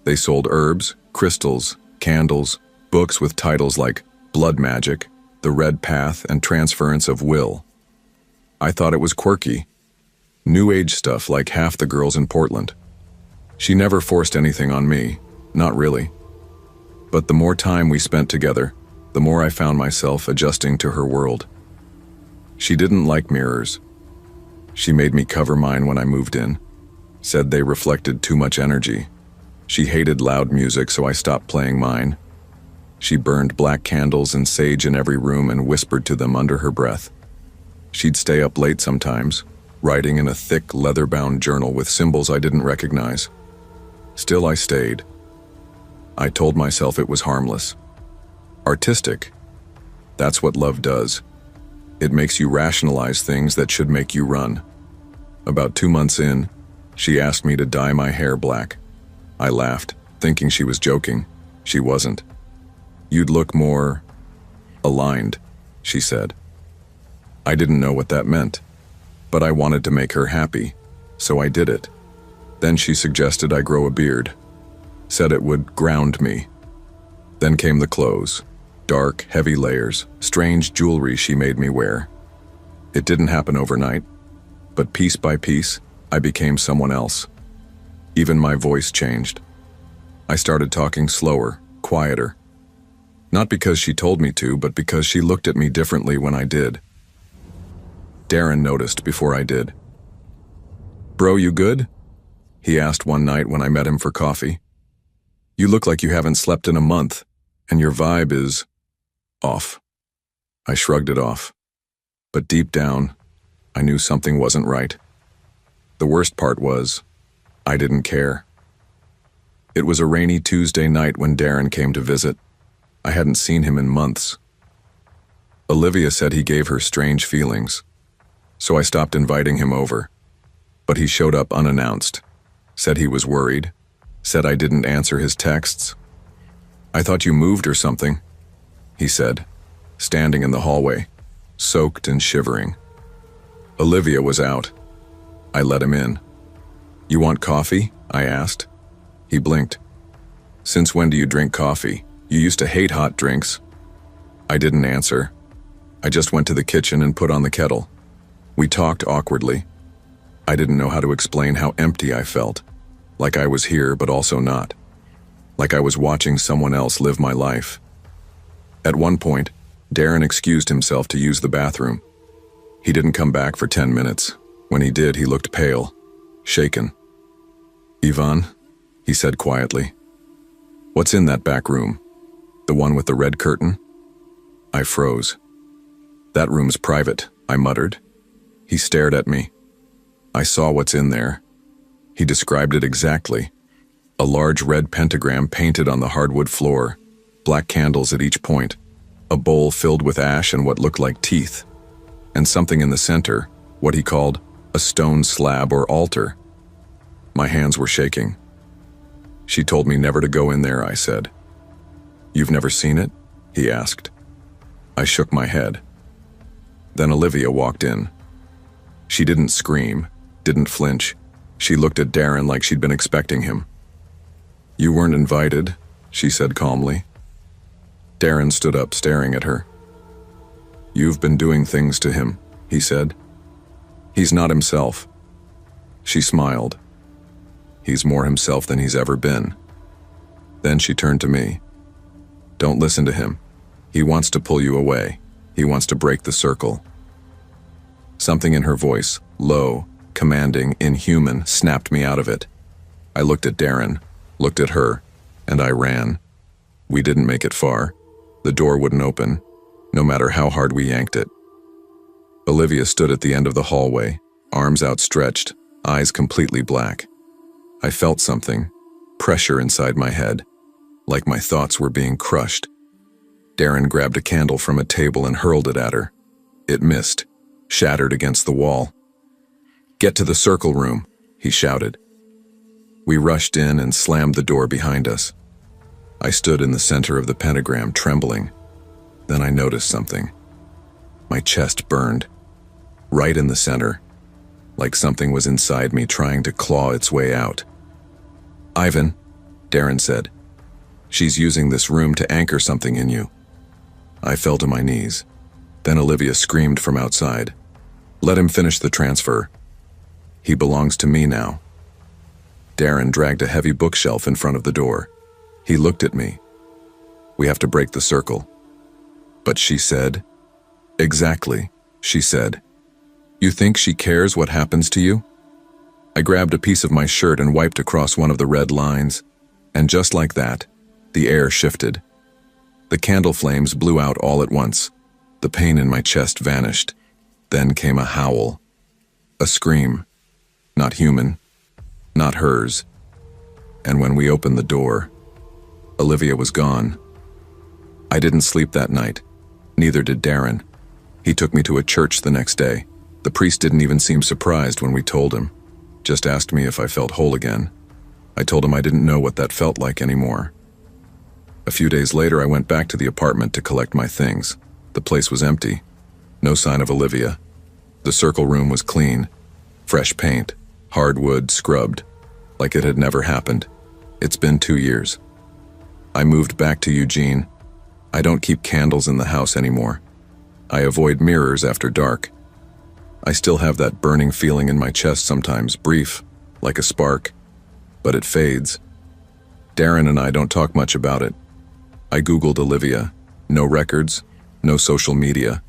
A: They sold herbs, crystals, candles, books with titles like Blood Magic, The Red Path, and Transference of Will. I thought it was quirky. New Age stuff like half the girls in Portland. She never forced anything on me, not really. But the more time we spent together, the more I found myself adjusting to her world. She didn't like mirrors. She made me cover mine when I moved in, said they reflected too much energy. She hated loud music, so I stopped playing mine. She burned black candles and sage in every room and whispered to them under her breath. She'd stay up late sometimes, writing in a thick, leather-bound journal with symbols I didn't recognize. Still, I stayed. I told myself it was harmless. Artistic. That's what love does. It makes you rationalize things that should make you run. About 2 months in, she asked me to dye my hair black. I laughed, thinking she was joking. She wasn't. "You'd look more aligned," she said. I didn't know what that meant, but I wanted to make her happy, so I did it. Then she suggested I grow a beard, said it would ground me. Then came the clothes. Dark, heavy layers, strange jewelry she made me wear. It didn't happen overnight, but piece by piece, I became someone else. Even my voice changed. I started talking slower, quieter. Not because she told me to, but because she looked at me differently when I did. Darren noticed before I did. "Bro, you good?" he asked one night when I met him for coffee. "You look like you haven't slept in a month, and your vibe is off." I shrugged it off. But deep down, I knew something wasn't right. The worst part was, I didn't care. It was a rainy Tuesday night when Darren came to visit. I hadn't seen him in months. Olivia said he gave her strange feelings, so I stopped inviting him over. But he showed up unannounced, said he was worried, said I didn't answer his texts. "I thought you moved or something," he said, standing in the hallway, soaked and shivering. Olivia was out. I let him in. "You want coffee?" I asked. He blinked. "Since when do you drink coffee? You used to hate hot drinks." I didn't answer. I just went to the kitchen and put on the kettle. We talked awkwardly. I didn't know how to explain how empty I felt, like I was here but also not, like I was watching someone else live my life. At one point, Darren excused himself to use the bathroom. He didn't come back for 10 minutes. When he did, he looked pale, shaken. "Ivan," he said quietly, "what's in that back room? The one with the red curtain?" I froze. "That room's private," I muttered. He stared at me. I saw what's in there. He described it exactly. A large red pentagram painted on the hardwood floor, black candles at each point, a bowl filled with ash and what looked like teeth, and something in the center, what he called a stone slab or altar. My hands were shaking. "She told me never to go in there," I said. "You've never seen it?" he asked. I shook my head. Then Olivia walked in. She didn't scream, didn't flinch. She looked at Darren like she'd been expecting him. "You weren't invited," she said calmly. Darren stood up, staring at her. "You've been doing things to him," he said. "He's not himself." She smiled. "He's more himself than he's ever been." Then she turned to me. "Don't listen to him. He wants to pull you away. He wants to break the circle." Something in her voice, low, commanding, inhuman, snapped me out of it. I looked at Darren, looked at her, and I ran. We didn't make it far. The door wouldn't open. no matter how hard we yanked it. Olivia stood at the end of the hallway, arms outstretched, eyes completely black. I felt something, pressure inside my head, like my thoughts were being crushed. Darren grabbed a candle from a table and hurled it at her. It missed, shattered against the wall. "Get to the circle room," he shouted. We rushed in and slammed the door behind us. I stood in the center of the pentagram, trembling. Then I noticed something. My chest burned, right in the center, like something was inside me trying to claw its way out. "Ivan," Darren said, "she's using this room to anchor something in you." I fell to my knees. Then Olivia screamed from outside, "Let him finish the transfer. He belongs to me now." Darren dragged a heavy bookshelf in front of the door. He looked at me. "We have to break the circle." "But she said..." "Exactly," she said. "You think she cares what happens to you?" I grabbed a piece of my shirt and wiped across one of the red lines, and just like that, the air shifted. The candle flames blew out all at once. The pain in my chest vanished. Then came a howl. A scream. Not human. Not hers. And when we opened the door, Olivia was gone. I didn't sleep that night. Neither did Darren. He took me to a church the next day. The priest didn't even seem surprised when we told him. Just asked me if I felt whole again. I told him I didn't know what that felt like anymore. A few days later, I went back to the apartment to collect my things. The place was empty. No sign of Olivia. The circle room was clean. Fresh paint, hardwood, scrubbed, like it had never happened. It's been 2 years. I moved back to Eugene. I don't keep candles in the house anymore. I avoid mirrors after dark. I still have that burning feeling in my chest sometimes, brief, like a spark, but it fades. Darren and I don't talk much about it. I Googled Olivia. No records, no social media.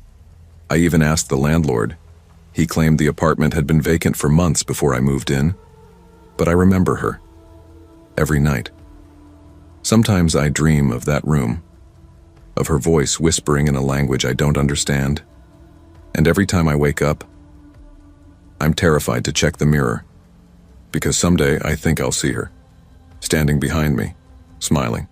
A: I even asked the landlord. He claimed the apartment had been vacant for months before I moved in. But I remember her. Every night. Sometimes I dream of that room, of her voice whispering in a language I don't understand. And every time I wake up, I'm terrified to check the mirror, because someday I think I'll see her, standing behind me, smiling.